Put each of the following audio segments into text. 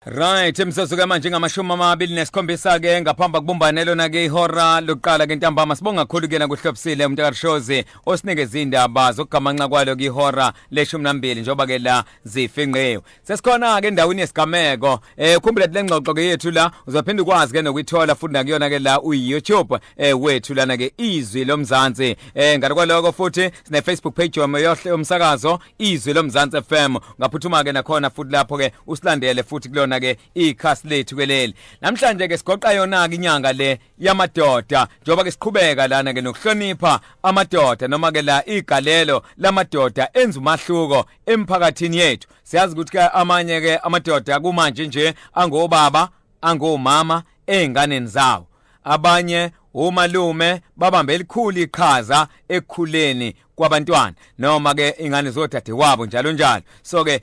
Right, imsasuka manje ngamashumi amabili nesikhombisa ke ngaphamba kubumbanelo na ke ihora lokuqala ke ntambama sibonga kakhulu ke nakuhlobisile uMntakarishozi osinikeza indaba zokugamanxa kwalo ke ihora le12 njoba ke la zifingqiwe. Sesikhona ke endaweni yesigameko ukhumbula lengxoxo ke yethu la uzophinda ukwazi ke nokuyithola futhi nakuyona ke la uYouTube wethu lana ke izwi lomzansi ngalo kwaloko futhi sine Facebook page yohle umsakazo izwi lomzansi FM ngaphuthuma ke nakhona futhi lapho ke usilandele futhi kulona ke ikhasi lethu keleli namhlanje ke sigoqa yona ke inyanga le yamadoda njoba ke siqhubeka lana ke nokuhlonipha amadoda noma ke la igalelo lamadoda enza umahluko emphakathini yethu. Siyazi ukuthi ke amanye ke amadoda kumanje nje angobaba angomama einganeni zawo, abanye umalume babambe elikhulu iqhaza ekukhuleni kwabantwana noma ke ingane zodade wabo njalo njalo. So ke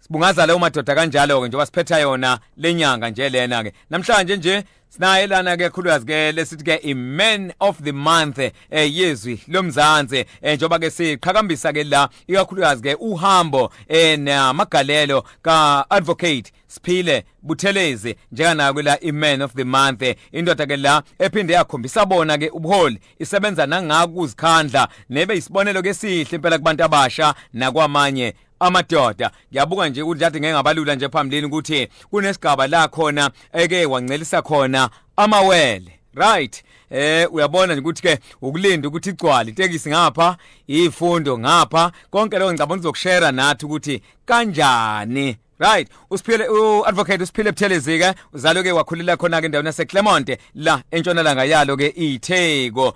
bungaza leyo madoda kanjalo ke njengoba siphetha yona lenyanga nje lena ke namhlanje nje sinaye lana ke khulukazi ke lesithi ke i-Man of the Month yezwi lomzansi njengoba ke siqhakambisa ke la ikakhulukazi ke uhambo namagalelo ka advocate Siphile Buthelezi njengana la i-Man of the Month indoda ke la ephinde yakhombisa bona ke ubuholi isebenza nangakuzikhandla nebe isibonelo ke sihle impela kubantu abasha nakwamanye amadoda. Ngiyabuka nje ukuthi lathi ngeke ngabalula nje phambili ukuthi kunesigaba la khona eke wancelisa khona amawele, right? Uyabona nje ukuthi ke ukulinda ukuthi igcwali itekisi ngapha ifundo ngapha konke lokho ngicabanga uzokushare nathi ukuthi kanjani, right? Usiphile uadvocate Siphile Buthelezi ke uzalo ke wakhulela khona ke endaweni yaseClermont la entshonalanga yalo ke iTheko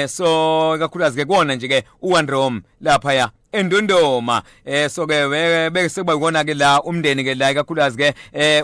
so kakhulukazi ke kuona nje ke uAndrom lapha ya endondoma so ke bese kuba ngona ke la umndeni ke la kakhulukazi ke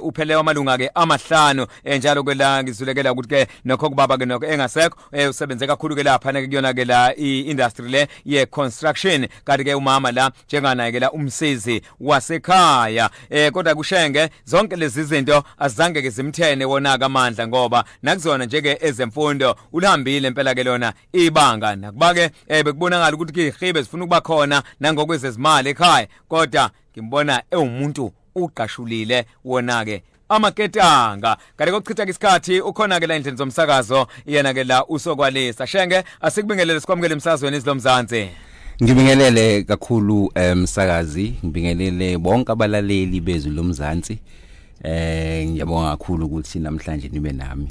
uphele amalunga ke amahlanu njalo ke la ngizulekela ukuthi ke nokho kubaba ke nokho engasekho usebenze kakhulu ke lapha ke kuyona ke la iindustry le ye construction kanti ke umama la njengana ke la umsizi wasekhaya kodwa kushenge zonke lezi zinto azange ke zimthene wona amandla ngoba nakuzona nje ke ezemfundo ulihambile impela ke lona ibanga nakuba ke bekubonakala ukuthi ke ihibe zifuna ukuba khona nangokwezezimali ekhaya kodwa ngimbona ewumuntu uqashulile wona ke amaketanga kanti kokuchitha isikhathi ukhona ke la endlini zomsakazo yena ke la usokwalisa shenge asikubingelele sikwamukele emsazweni izilomzansi. Ngibingelele kakhulu umsakazi, ngibingelele bonke abalaleli bezwi lomzansi. Ngiyabonga kakhulu ukuthi namhlanje nibe nami.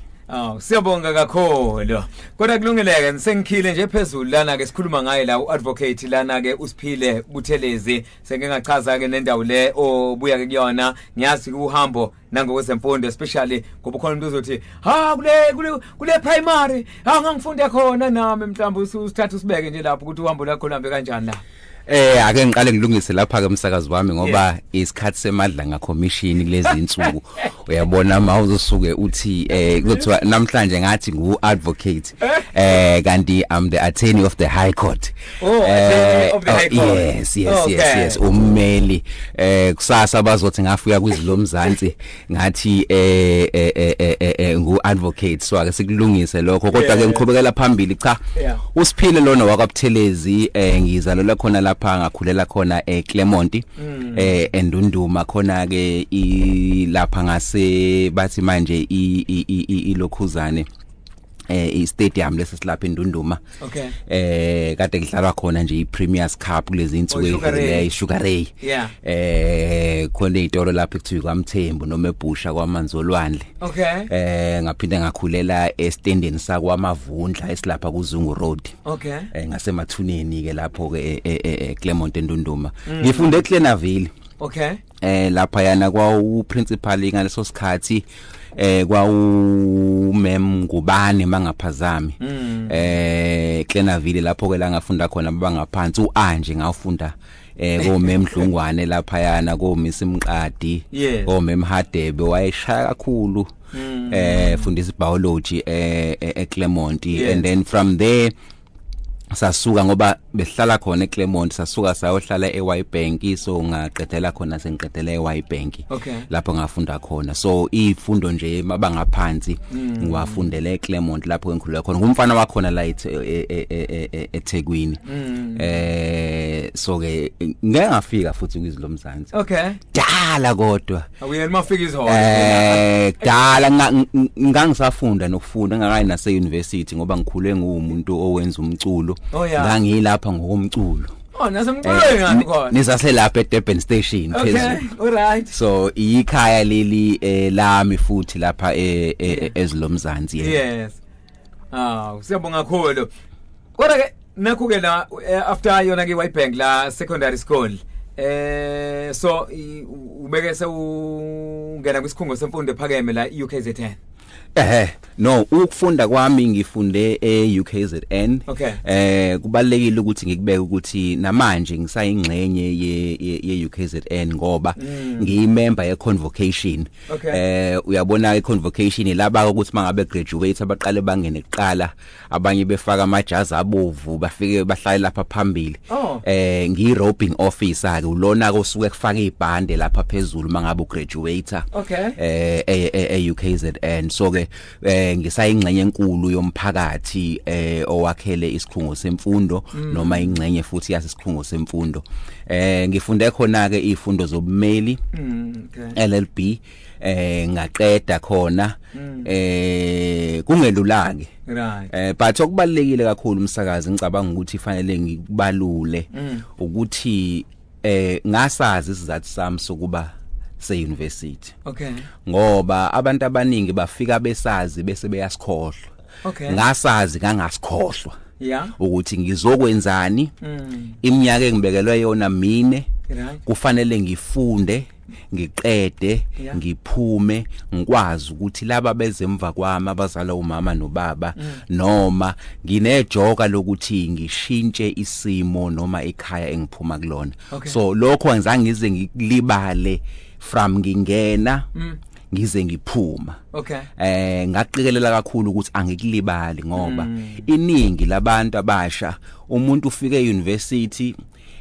Siyabonga kakhulu. Kodwa kulungileke sengikhile nje phezulu lana ke sikhuluma ngaye la uadvocate lana ke uSiphile Buthelezi sengingachaza ke nendawo le obuya ke kuyona ngiyazi uhambo nangokwezemfundo especially ngoba khona umuntu uzothi kule primary ngangifunde khona nami mhlawumbe usithatha usibeke nje lapho ukuthi uhambo lakho lambe kanjani la. Ake ngiqale ngilungise lapha ke umsakazi wami ngoba isikhathi semadla ngacommission kulezi insuku uyabona mawuzosuke uthi kuthiwa namhlanje ngathi ngu-advocate kanti I'm the attorney of the High Court. Attorney of the High Court. Yes ummeli kusasa bazothi ngafika kwizilomzansi ngathi ngu-advocate so ake sikulungise lokho kodwa ke ngiqhubekela phambili cha uSiphile lona wakwaButhelezi ngizalelwa khona lapha ngakhulela khona eClermont endunduma khona ke lapha ngase bathi manje ilokhuzane i-stadium lesilapha endunduma. Okay. Kade ngidlalwa khona nje iPremiers Cup kulezi insuku eSugar Ray. Khona izitolo lapha ekuthiwa kwaMthembu noma eBusha kwaManzolwandle. Okay. Ngaphinde ngakhulela estandeni sakwaMavundla esilapha kuZungu Road. Okay. Ngasemathuneni ke lapho ke Claremont endunduma. Ngifunde eClenaville. Okay. Lapha yana kwa uprincipal ngaleso sikhathi kwawu mem Ngubane mangaphazami Claremont lapho ke la ngafunda khona bangaphansi uAnje ngafunda ko mem Dlungwane lapha yana ko Miss Mqadi ko mem Hadebe wayeshaya kakhulu fundisa biology eClermont and then from there sasuka ngoba behlala khona eClermont sasuka sayohlala eYbank so ngaqedela khona sengiqedela eYbank lapho ngafunda khona so izifundo nje mabangaphansi ngiwafundele eClermont lapho engikhulula khona ngumfana wakhona la eThekwini so ke ngeke ngafika futhi kwizilomzansi dala kodwa awuyena mafika izihona dala ngangisafunda nokufunda ngakayi nase university ngoba ngikhule ngumuntu owenza umculo ngangilapha ngokomculo nasemculweni ngani khona nisase lapha eDurban Station phezulu alright so ikhaya leli lami futhi lapha eZilomzansi yes siyabonga kakhulu kodwa ke nakho ke la after yona ke Waybank la secondary school so ubeke sewungena kwisikhungo semfundo ephakeme la UKZN no ukufunda kwami ngifunde eUKZN kubalekile ukuthi ngikubeke ukuthi namanje ngisayingxenye yeUKZN ngoba ngiyimember yeconvocation uyabona iconvocation laba ukuthi mangabe graduate abaqale bangene kuqala abanye befaka amajazi abovu bafike bahlale lapha phambili ngiyi-roping officer ke ulona ke osuke kufaka ibhande lapha phezulu mangabe ugraduator eUKZN so ke ngisayingxenye enkulu yomphakathi owakhele isikhungo semfundo noma ingxenye futhi yasisikhungo semfundo ngifunde khona ke izifundo zobumeli LLB ngaqeda khona kungelulake but okubalekile kakhulu umsakazi ngicabanga ukuthi fanele ngikubalule ukuthi ngasazi isizathu sami sokuba se-university ngoba abantu abaningi bafika besazi bese beyasikhohlwa ngasazi kangasikhohlwa ukuthi ngizokwenzani iminyaka engibekelwe yona mine kufanele ngifunde ngiqede ngiphume ngikwazi ukuthi laba bezemva kwami abazala umama nobaba noma nginejoka lokuthi ngishintshe isimo noma ekhaya engiphuma kulona so lokho ngizange ngize ngikulibale from ngingena ngize ngiphuma ngaqikelela kakhulu ukuthi angikulibali ngoba iningi labantu abasha umuntu ufike euniversity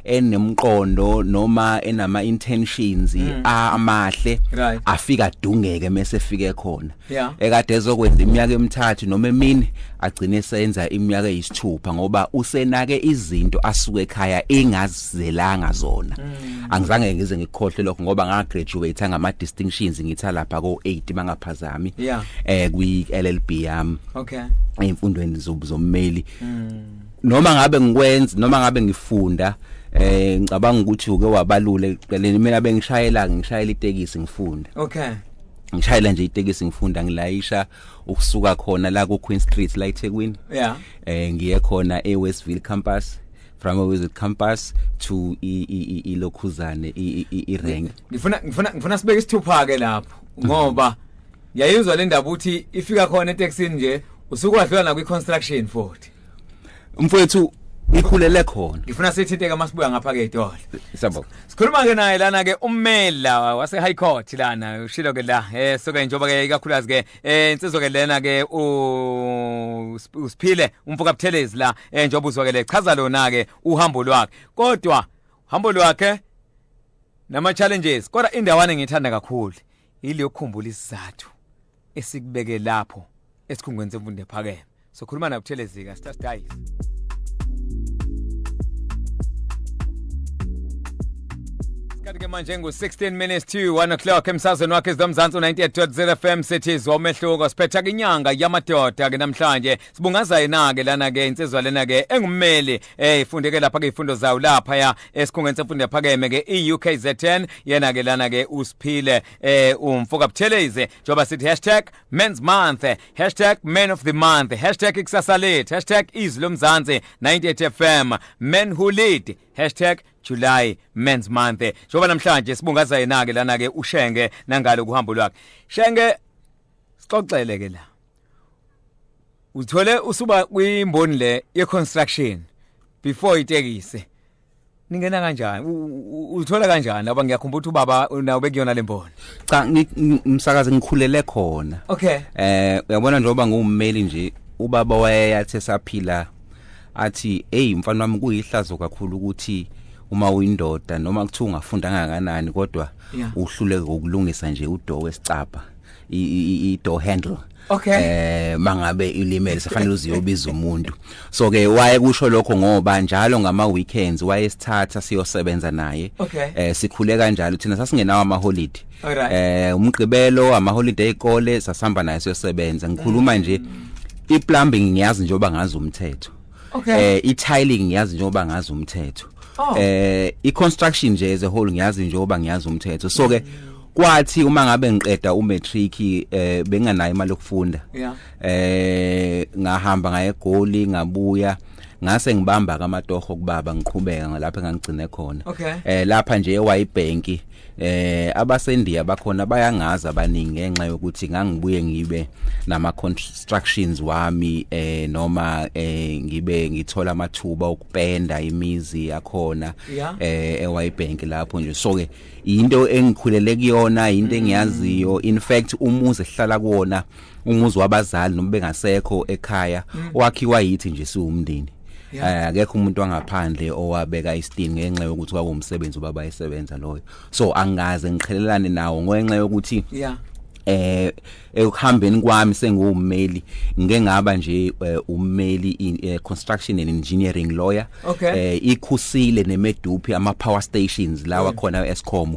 enemqondo noma enama intentions amahle afika adungeke mase fike khona ekade ezokwenza iminyaka emithathu noma emine agcine senza iminyaka eyisithupha ngoba usenake izinto asuke ekhaya engazizelanga zona angizange ngize ngikhohle lokho ngoba ngagraduate ngama distinctions ngitha lapha ko 8 bangaphazami kwi LLB yami emfundweni zommeli noma ngabe ngikwenza noma ngabe ngifunda ngicabanga ukuthi uke wabalule qeleni mina bengishayela itekisi ngifunda ngishayela nje itekisi ngifunda ngilayisha ukusuka khona la ku Queen Street la eThekwini ngiye khona eWestville campus from Westville campus to iLokhuzane iReng ngifuna sibeke isithupha ke lapho ngoba ngiyayizwa le ndaba uthi ifika khona eTexini nje usukwadlula na kwi construction futhi mfowethu ikhulele khona ngifuna sithinteke masibuya ngapha ke eDola sabo sikhuluma ke naye lana ke ummela wase High Court lana ushilo ke la soke njoba ke ikakhulukazi ke insizwa ke lena ke usiphile umfuka Buthelezi la njoba uzwa ke le chaza lona ke uhambo lwakhe kodwa uhambo lwakhe nama challenges kodwa indawana ngithanda kakhulu ile yokukhumbula isizathu esikubeke lapho esikhungweni semfundo ephakeme sokhuluma na Buthelezi ka Stars Guys Kanti ke manje ngu16 minutes to 1 o'clock emsazweni wakhe eZomzansi 98.0 FM sithi zomehluko siphetha ke inyanga yamadoda ke namhlanje sibungaza yena ke lana ke insizwa lena ke engummeli ifundeke lapha ke izifundo zawo lapha ya esikhungweni semfundo ephakeme ke iUKZN yena ke lana ke usiphile umfuka Buthelezi njoba sithi #men's month #men of the month #iksasalet #izilomzansi 98 FM men who lead #July Men's Month. Njoba namhlanje sibungaza yena ke lana ke uShenge nangalo kuhambo lwakhe. Shenge sixoxele ke la. Uthole usuba kwimboni le ye construction before itekisi. Ningena kanjani? Uthola kanjani ngoba ngiyakhumbula ukuthi ubaba nawo bekuyona lemboni. Cha umsakazi ngikhulele khona. Uyabona njengoba ngummeli nje ubaba wayeyathe saphila athi hey mfana wami kuyihlazo kakhulu ukuthi uma uyindoda noma kuthiwa ungafunda kangakanani kodwa uhluleke ukulungisa nje udo wesicapha I door handle. Mangabe ilimele safanele uziyobiza umuntu. So ke waye kusho lokho ngoba njalo ngama weekends wayesithatha siyosebenza naye. Sikhule kanjalo thina sasingenawo ama holiday. Umgqibelo ama holiday ekole sasihamba naye siyosebenza. Ngikhuluma nje I-plumbing ngiyazi njengoba ngazi umthetho. I-tiling ngiyazi njengoba ngazi umthetho. I-construction nje as a whole ngiyazi njengoba ngiyazi umthetho. So ke kwathi uma ngabe ngiqeda umatric benganayo imali yokufunda ngahamba ngaye eGoli ngabuya ngase ngibamba kamatoho kubaba ngiqhubeka ngalapha engangigcine khona lapha nje eWaybank abasendiya bakhona bayangaza abaningi ngenxa yokuthi ngangibuye ngibe nama constructions wami noma ngibe ngithola amathuba okupenda imizi yakhona eWaybank lapho nje so ke into engikhulele kuyona into engiyaziyo in fact umuzi ehlala kuona umuzi wabazali noma bengasekho ekhaya wakhiwa yithi nje siwumndeni akekho umuntu wangaphandle owabeka isitini ngenxa yokuthi kwakumsebenzi ubaba esebenza loyo so angaze ngiqhelelane nawo ngenxa yokuthi ekuhambeni kwami sengummeli ngeke ngaba nje ummeli in construction and engineering lawyer ikhusile neMedupi ama power stations lawa khona eScom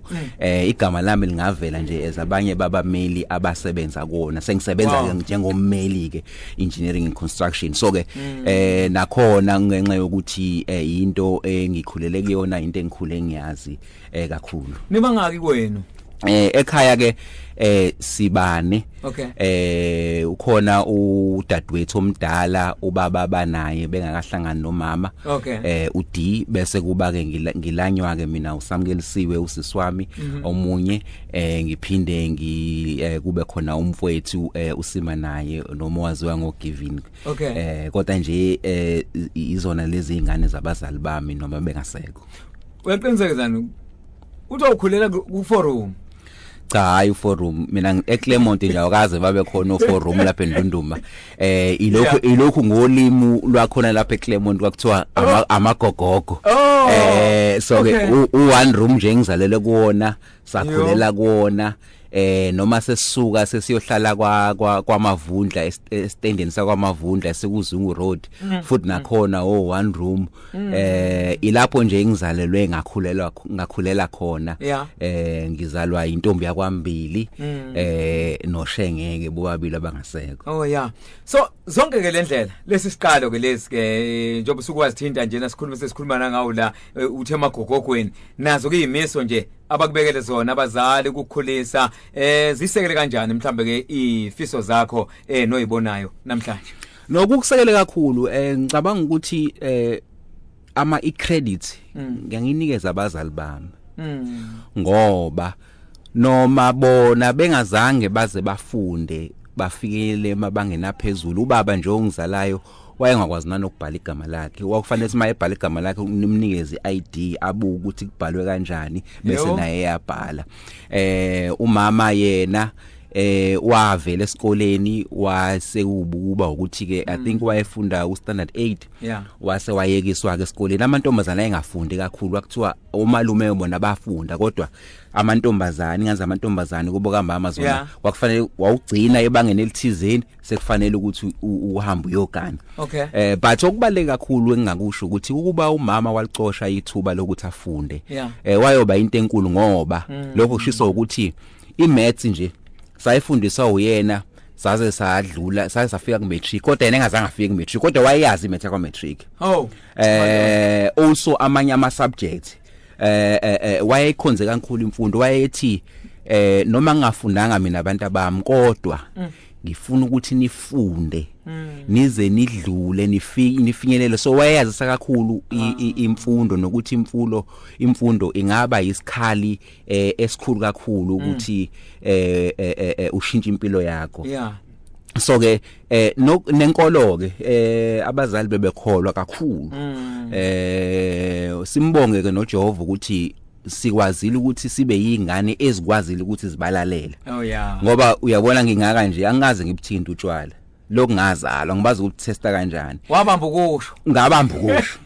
igama lami lingavela nje ezabanye babameli abasebenza kuona sengisebenza njengommeli ke engineering and construction so ke nakhona ngenxa yokuthi into engikhulele kuyona into engikhule ngiyazi kakhulu niba ngaki kwenu ekhaya ke sibane ukhona udadewethu omdala ubaba banaye bengakahlangana nomama uD bese kuba ke ngilanywa ke mina usamkelisiwe usisi wami omunye ngiphinde kube khona umfowethu usima naye noma waziwa ngoGiving kodwa nje izona lezi ingane zabazali bami noma bengasekho weqiniseka uthi ukhulela ku forum cha hayi forum mina eClermont nje awukaze babe khona forum lapha eNdunduma ilokhu ngolimu lwakhona lapha eClermont kwakuthiwa amagogogo so ke u1 room nje ngizalele kuona sakhulela kuona noma sesisuka sesiyohlala kwaMavundla estandeni sakwamavundla sekuzungu road futhi nakhona one room ilapho nje ngizalelwe ngakhulela khona ngizalwa intombi yakwambili noshengeke bobabili abangasekho so zonke ke lendlela lesisiqalo ke lesi ke njengoba sukwazithinta nje sikhuluma ngawo la uthe magogogweni nazo ke imiso nje abakubekele zona abazali ukukhulisa zisekele kanjani mhlambe ke ifiso zakho noyibonayo namhlanje nokukusekele kakhulu ngicabanga ukuthi ama icredit ngiyanikeza abazali bami ngoba noma bona bengazange baze bafunde bafikele emabangeni aphezulu ubaba nje ongizalayo wayengakwazi nanokubhala igama lakhe wakufanele simaye ebhala igama lakhe nimnikeze iID abuka ukuthi kubhalwe kanjani bese naye eyabhala umama yena wavela esikoleni wasekububa ukuthi ke I think wayefunda ku standard 8 wase wayekiswa ke esikoleni amantombazana engafundi kakhulu akuthiwa umalume bona bafunda kodwa amantombazana ingazi amantombazana kubo kamama zona kwakufanele wawugcina ebangeni elithizeni sekufanele ukuthi uhambe uyogana but okubaleke kakhulu engingakusho ukuthi ukuba umama walicosha ithuba lokuthi afunde wayoba into enkulu ngoba lokho kushiso ukuthi imaths nje sayifundiswa uyena saze sadlula saze safika ku matric kodwa yena engazange afike ku matric kodwa wayazi imaths kwa matric also amanye ama subjects wayekhonze kakhulu imfundo wayethi noma ngingafundanga mina abantu abami kodwa ngifuna ukuthi nifunde nize nidlule nifinyelele so wayazisa kakhulu imfundo nokuthi imfundo ingaba isikhali esikhulu kakhulu ukuthi ushintshe impilo yakho so ke nenkolo ke abazali bebekholwa kakhulu simbonge ke noJehova ukuthi sikwazile ukuthi sibe yingane ezikwazile ukuthi zibalalele ngoba uyabona ngingaka nje angaze ngibuthinta utshwala lokungazalwa ngibaza ukuthi testa kanjani wabamba ukusho ngabamba ukusho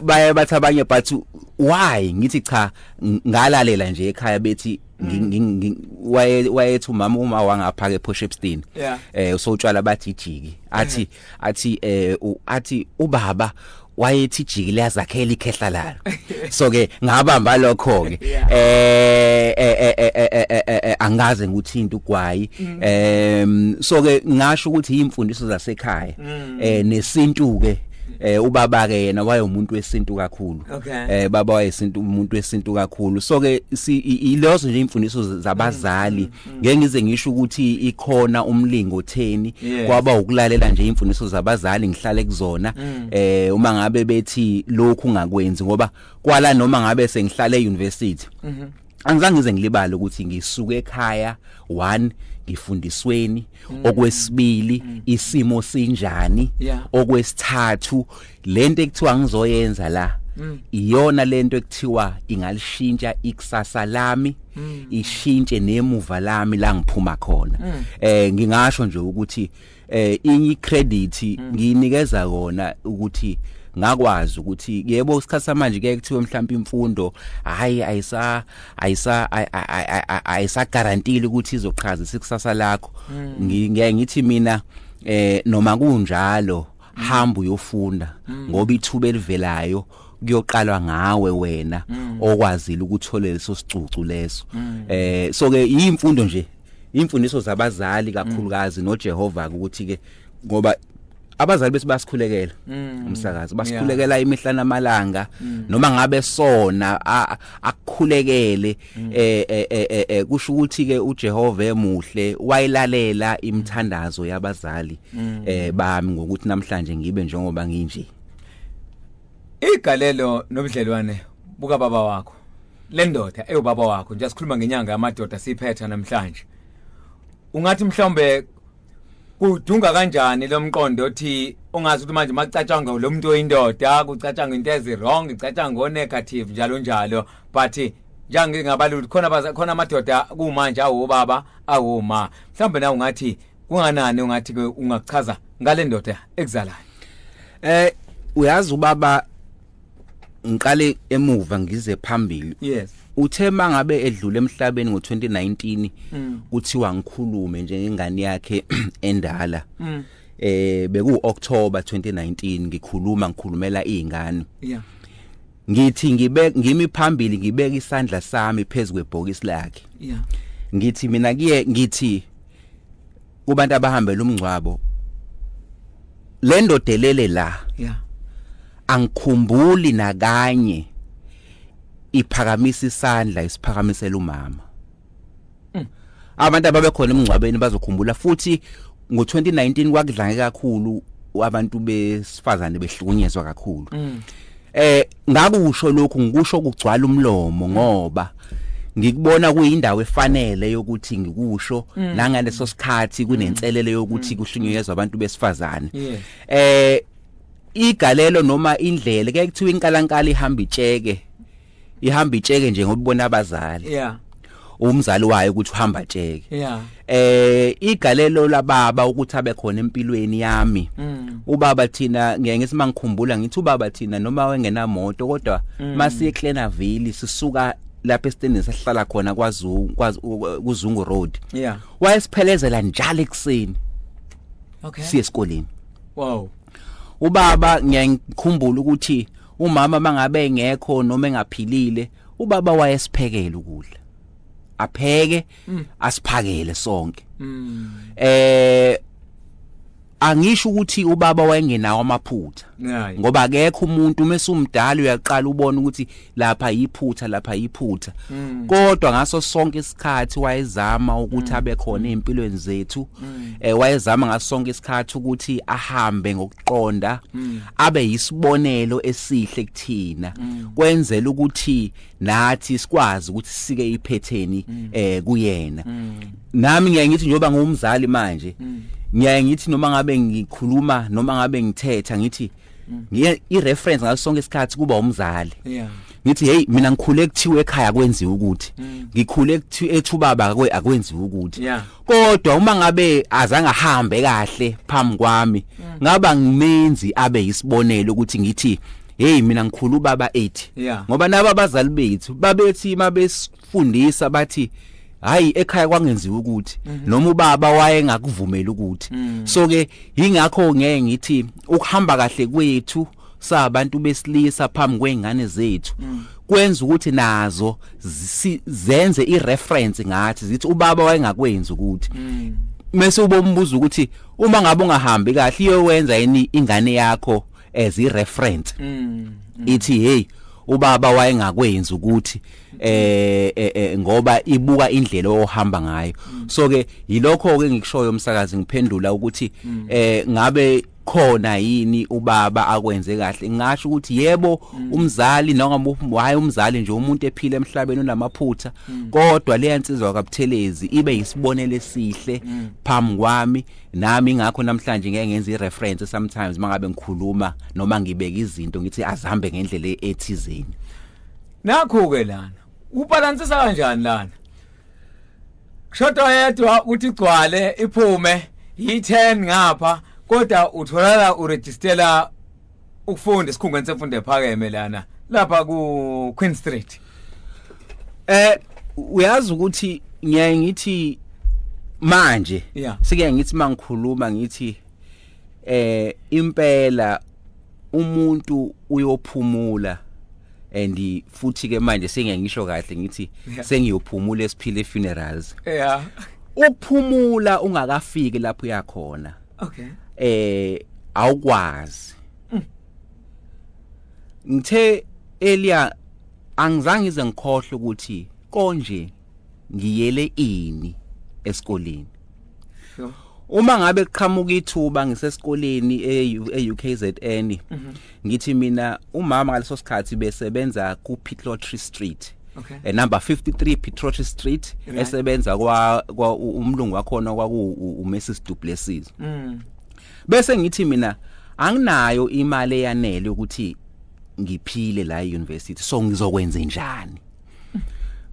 baye bathi abanye but why ngithi cha ngalalela nje ekhaya bethi wayethi uma wangaphaka ePortshepstone usotshwala bathi ijiki athi ubaba wayethi ijiki liyazakhela ikhehla lalo so ke ngabamba lokho ke angaze nguthinta ugwayi so ke ngasho ukuthi imfundiso zasekhaya nesintu ke ubaba ke yena wayemuntu wesintu kakhulu baba wayesintu umuntu wesintu kakhulu so ke ilozo nje imfundiso zabazali ngeke ngize ngisho ukuthi ikhona umlingo 10 kwaba ukulalela nje imfundiso zabazali ngihlale kuzona uma ngabe bethi lokhu ungakwenzi ngoba kwala noma ngabe sengihlale euniversity angizange ngize ngilibale ukuthi ngisuke ekhaya 1 ngifundisweni okwesibili isimo sinjani okwesithathu lento ekuthiwa ngizoyenza la iyona lento ekuthiwa ingalishintsha ikusasa lami ishintshe nemuva lami la ngiphuma khona ngingasho nje ukuthi inyi credit nginikeza kona ukuthi ngakwazi ukuthi yebo isikhathi samanje ke kuthiwe mhlawumbe imfundo hayi ayisa guarantee ukuthi izoqhaza ikusasa lakho ngeke ngithi mina noma kunjalo hamba uyofunda ngoba ithuba elivelayo kuyoqalwa ngawe wena okwazile ukutholela leso sicucu leso so ke imfundo nje imfundiso zabazali kakhulukazi noJehova ukuthi ke ngoba abazali bese basikhulekela umsakazi basikhulekela imihla namalanga noma ngabe sona akukhulekele kusho ukuthi ke uJehova emuhle wayilalela imithandazo yabazali bami ngokuthi namhlanje ngibe njengoba nginje igalelo nobudlelwane buka baba wakho le ndoda eyobaba wakho nje sikhuluma ngenyanga yamadoda siphetha namhlanje ungathi mhlawumbe kudunga kanjani lomqondo othi ungazi ukuthi manje macatshanga lo muntu oyindoda kucatshanga into ezirong icatshanga ngonegative njalo njalo but njange ngabalula khona amadoda kumanje awobaba awoma mhlawumbe na ungathi kunganani ungathi ke ungachaza ngale ndoda ekuzalayo uyazi ubaba ngiqale emuva ngize phambili yes uthe mangabe edlule emhlabeni ngo2019 kuthiwa ngikhulume njengengane yakhe endala beku October 2019 ngikhulumela izingane ngithi ngimi phambili ngibeka isandla sami phezulu kwebhokisi lakhe ngithi mina ngithi kubantu abahambela umngcwabo le ndodelele la angikhumbuli nakanye iphakamisa isandla isiphakamisela umama abantu ababekhona emngcwabeni bazokhumbula futhi ngo2019 kwakudlange kakhulu abantu besifazane behlukunyezwa kakhulu ngakusho lokhu ngikusho kugcwala umlomo ngoba ngikubona kuyindawo efanele yokuthi ngikusho nangaleso sikhathi kunenselele yokuthi kuhlukunyezwa abantu besifazane igalelo noma indlela ke kuthiwa inkalankala ihamba itsheke nje ngobona abazali umzali wayo ukuthi uhamba tsheke igalelo lababa ukuthi abe khona empilweni yami ubaba thina ngeke ngithi mangikhumbula ngithi ubaba thina noma wengenamoto kodwa masiye eClenaville sisuka lapha eStandeni sahlala khona kuZungu Road wayesiphelezela njalo ekseni siye esikoleni ubaba ngiyakhumbula ukuthi umama mangabe engekho noma engaphilile ubaba wayesiphekela ukudla apheke asiphakele sonke angisho ukuthi ubaba wayengenawo amaphutha ngoba akekho umuntu mesumdala uyaqala ubona ukuthi lapha yiphutha kodwa ngaso sonke isikhathi wayezama ukuthi abe khona empilweni zethu wayezama ngaso sonke isikhathi ukuthi ahambe ngokuqonda abe yisibonelo esihle kuthina kwenzela ukuthi nathi sikwazi ukuthi sike iphetheni kuyena nami ngiyangithi njoba ngumzali manje ngiyaye ngithi noma ngabe ngikhuluma noma ngabe ngithetha ngithi ngiye ireference ngasonke isikhathi kuba umzali Yeah. ngithi hey mina ngikhule kuthiwe ekhaya kwenziwa ukuthi ngikhule kuthiwe ethubaba akwenziwa ukuthi Yeah. kodwa uma ngabe azange ahambe kahle phambi kwami ngaba ngimenzi abe yisibonelo ukuthi ngithi hey mina ngikhulu ubaba 8 Yeah. ngoba naba abazali bethu babethi mabesifundisa bathi hayi ekhaya kwangenziwa ukuthi noma ubaba wayengakuvumela ukuthi so ke ingakho ngeke ngithi ukuhamba kahle kwethu sabantu besilisa phambi kweingane zethu kwenza ukuthi nazo zenze ireference ngathi zithi ubaba wayengakwenza ukuthi mase ubombuza ukuthi uma ngabe ungahambi kahle iyowenza yini ingane yakho as ireference ithi hey ubaba wayengakwenza ukuthi ngoba ibuka indlela ohamba ngayo so ke yilokho ke ngikushoyo umsakazi ngiphendula ukuthi ngabe khona yini ubaba akwenze kahle ngisho ukuthi yebo umzali noma waye umzali nje umuntu ephila emhlabeni unamaphutha kodwa le yansizwa kaButhelezi ibe yisibonelo esihle phambi kwami nami ngakho namhlanje ngeke ngenze ireference sometimes mangabe ngikhuluma noma ngibeka izinto ngithi azihambe ngendlela ethizeni nakho ke lana ubalansisa kanjani lana kushoda yedwa uthi gcwale iphume yi10 ngapha kodwa utholala uregistela ukufunda isikhungweni semfundo ephakeme lana lapha ku Queen Street uyazi ukuthi ngiyaye ngithi manje sike ngithi mangikhuluma ngithi impela umuntu uyophumula and futhi ke manje sengiyangisho kahle ngithi sengiyophumula esiphile funerals ukuphumula ungakafiki lapho uyakhona okay awukwazi ngithe Elia angizange ize ngikhohle ukuthi konje ngiyele ini esikoleni uma ngabe qhamuka ithuba ngisesikoleni eUKZN ngithi mina umama ngaleso sikhathi besebenza ku Pitrotry Street number 53 Pitrotry Street esebenza kwa umlungu wakhona kwaku Mrs Duplessis bese ngithi mina anginayo imali eyanele ukuthi ngiphile la euniversity so ngizokwenza njani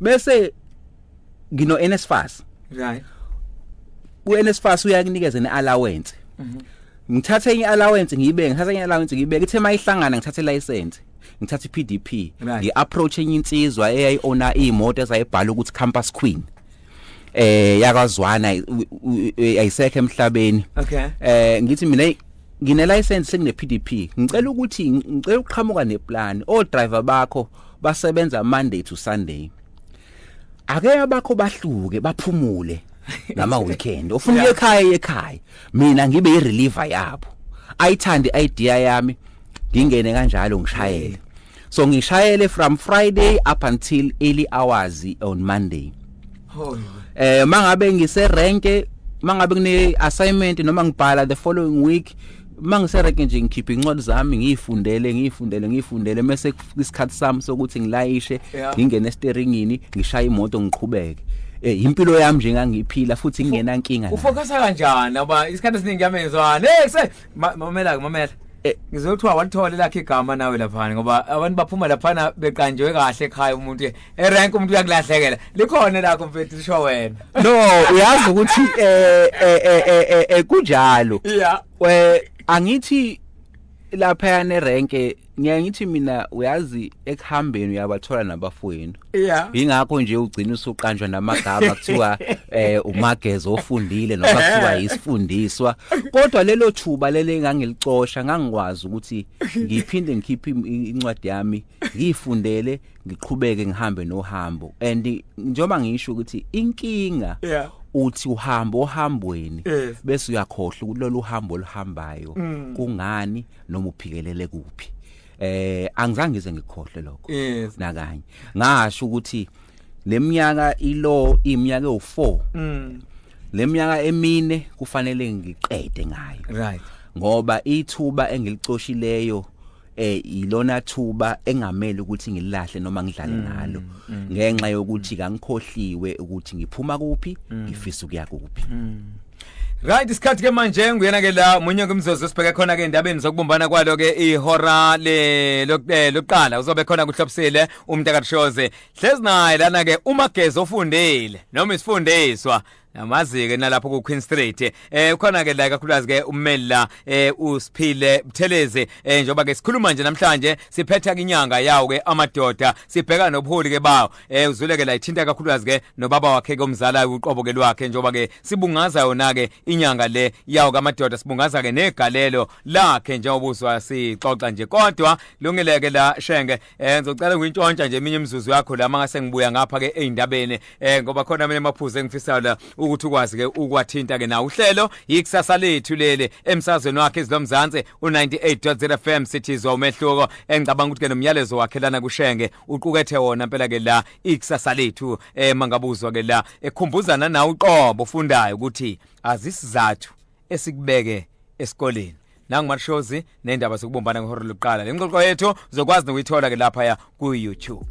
bese ngino NSFAS right uNSFAS uyakunikeza neallowance ngithatha iallowance ngiyibeke ithe mayihlangana ngithathe license ngithatha iPDP ngiapproach enye insizwa eyayiona imoto ezayibhala ukuthi Campus Queen yakazwana ayisekho emhlabeni okay ngithi mina ngine license sengine PDP ngicela ukuthi ngicela uqhamuka neplan o driver bakho basebenza Monday to Sunday ake abakho bahluke baphumule nama weekend ufuna ekhaya mina ngibe ireliever yabo ayithande idea yami ngingene kanjalo ngishayele so ngishayele from Friday up until early hours on Monday mangabe ngise rank mangabe kune assignment noma ngibhala the following week mangise rank nje ngikhipha incwadi zami ngiyifundele mase isikhathi sami sokuthi ngilayishe ngingene steeringini ngishaya imoto ngiqhubeke impilo yami nje ngangiphila futhi ngingena nkinga ufocusa kanjani aba isikhathi esiningi yamenzwana mamela ngizothiwa walithole lakhe igama nawe lapha ngoba abantu baphuma lapha beqanjwe kahle ekhaya umuntu erank umuntu uyakulahlekela likhona lakho mfethu lisho wena no uyazi ukuthi kunjalo angithi lapha yana rank ngiyangithi mina uyazi ekuhambeni uyabathola nabafowenu ingakho nje ugcina usuqanjwa namagama kuthiwa uMageza ofundile noma kuthiwa isifundiswa kodwa lelo thuba lele engangilicosha ngangikwazi ukuthi ngiphinde ngikhiphe incwadi yami ngifundele ngiqhubeke ngihambe nohambo and njengoba ngisho ukuthi inkinga uthi uhamba ohambweni bese uyakhohlwa kulolu uhambo oluhambayo kungani noma uphikelele kuphi angizange ngize ngikhohle lokho nakanye ngasho ukuthi leminyaka iminyaka u4 leminyaka emine kufanele ngiqede ngayo right ngoba ithuba engilicoshileyo ilona thuba engamele ukuthi ngilahle noma ngidlale ngalo ngenxa yokuthi kangikhohliwe ukuthi ngiphuma kuphi ngifisa ukuya kuphi Right, isikhathi ke manje nguyena ke la munye kumzozo sibheke khona ke endabeni zokubumbana kwalo ke ihora lokuqala uzobe khona kuhlobisile umntaka Shoze. Hlezi naye lana ke uMagezi ofundile noma isifundiswa namazike nalapho ku Queen Street ukhona ke la kakhulukazi ke ummeli la uSiphile Buthelezi njoba ke sikhuluma nje namhlanje siphetha inyanga yawo ke amadoda sibheka nobuholi ke bawo uzule ke la ithinta kakhulukazi ke nobaba wakhe komzala uqobo ke lwakhe njoba ke sibungaza yona ke inyanga le yawo kamadoda sibungaza ke negalelo lakhe njengoba uzwa sixoxa nje kodwa lungeleke la Shenge ngizocela ngiyintshontsha nje eminye imizuzu yakho la mangase ngibuya ngapha ke eindabeni ngoba khona mina amaphuzu engifisayo la ukuthi ukwazi ke ukwathinta ke na uhlelo ikusasa lethu lele emsazweni wakhe izilomzansi u98.0 FM sithizwa umehluko engicabanga ukuthi ke nomyalezo wakhe lana kuShenge uqukethe wona impela ke la ikusasa lethu mangabuzwa ke la ekhumbuzana na uqobo ufundayo ukuthi azisizathu esikubeke esikoleni nanguMarshozi nendaba sokubumbana ngehora lokuqala lengxoxo yethu uzokwazi nokuyithola ke lapha ya ku YouTube.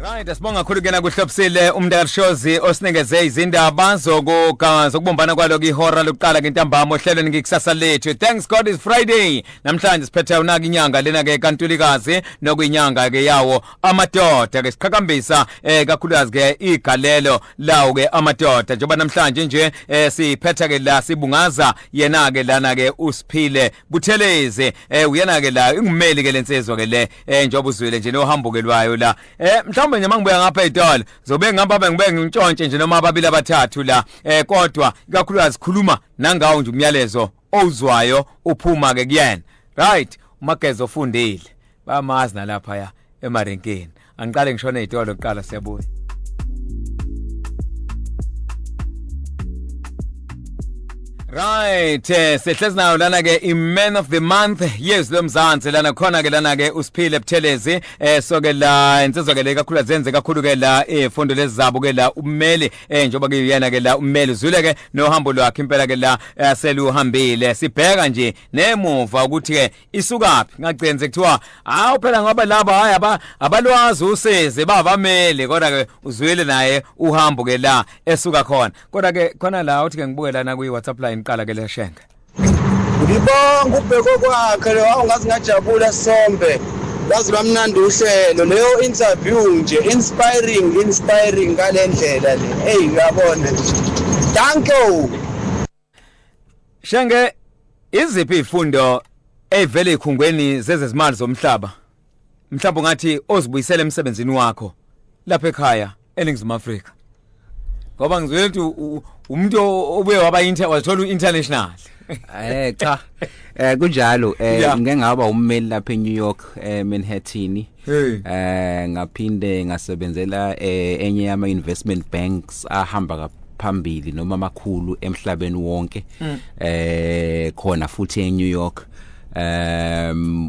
Right, asibonga kakhulu kena kuhlobisile umntaka Shozi osinikeze izindaba zokubumbana kwalo ihora lokuqala ngentambama ohlelweni ngikusasa lethu. Thanks God is Friday. Namhlanje siphethe unaka inyanga lena ke kaNtulikazi nokuyinyanga ke yawo amadoda ke siqhakambisa kakhulukazi ke igalelo lawo ke amadoda njengoba namhlanje nje siphetha ke la sibungaza yena ke lana ke uSiphile Buthelezi uyena ke la ingumeli ke lensizwa ke le njengoba uzwile nje nohambo ke lwayo la mhlawumbe nje mangibuya ngapha eTolo zobe ngihamba ngibeke ngintshontshe nje noma ababili abathathu la kodwa ikakhulukazi khuluma nangawo nje umyalezo owuzwayo uphuma ke kuyena. Right, uMagezi ofundile bamazi nalapha ya emarenkeni angiqale ngishone eTolo oqala siyabuya. Right, sehlezi nayo lana ke iman of the month yes lomzansi lana khona ke lana ke uSiphile Buthelezi so ke la insizwa ke le kakhulu zenze kakhulu ke la ifundo lezabo ke la ummeli njengoba ke yena ke la ummeli uzule ke nohambo lwakhe impela ke la seluhambile sibheka nje nemuva ukuthi ke isukaphi ngacenze kuthiwa hawu phela ngoba laba hayi abalwazi useze bavamele kodwa ke uzwile naye uhambo ke la esuka khona kodwa ke khona la uthi ke ngibuke lana ku WhatsApp line qala ke le Shenge ngibonga ubheko kwakhe lo awungazi ngajabula sombe yazi bamnandi uhlelo leyo interview nje inspiring ngalendlela le hey uyabona thank you Shenge iziphi ifundo evele ikhungweni zezezimali zomhlaba mhlawumbe ngathi ozibuyisela emsebenzini wakho lapha ekhaya eNingizimu Afrika ngoba ngizwela ukuthi umuntu obuye wathola international cha kunjalo ngeke ngaba ummeli lapha eNew York Manhattan ngaphinde ngasebenzela enye yama investment banks ahamba phambili noma amakhulu emhlabeni wonke khona futhi eNew York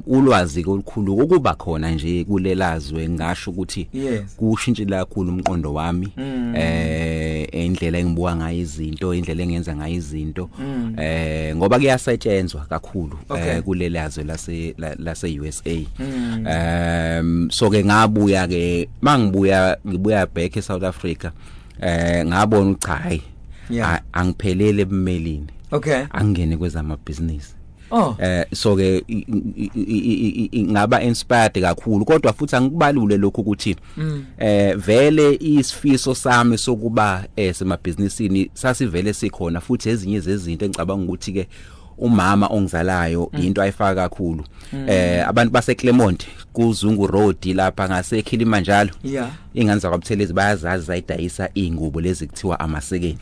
ulwazi olukhulu ukuba khona nje kulelazwe ngasho ukuthi kushintshile kakhulu umqondo wami indlela engibuka ngayo izinto indlela engenza ngayo izinto ngoba kuyasetshenzwa kakhulu kulelazwe lase USA so ke ngabuya ke ngibuya back eSouth Africa ngabona ukuthi hayi angiphelele ebumelini angene kwezamabhizinisi so ke ngaba inspired kakhulu kodwa futhi angikubalule lokho ukuthi vele isifiso sami sokuba semabhizinisini sasivele sikhona futhi ezinye zezinto engicabanga ukuthi ke umama ongizalayo into ayifaka kakhulu abantu base Clermont kuZungu Road lapha ngase Kilimanjaro ingane zakwaButhelezi bayazazi zayidayisa ingubo lezi kuthiwa amasekeni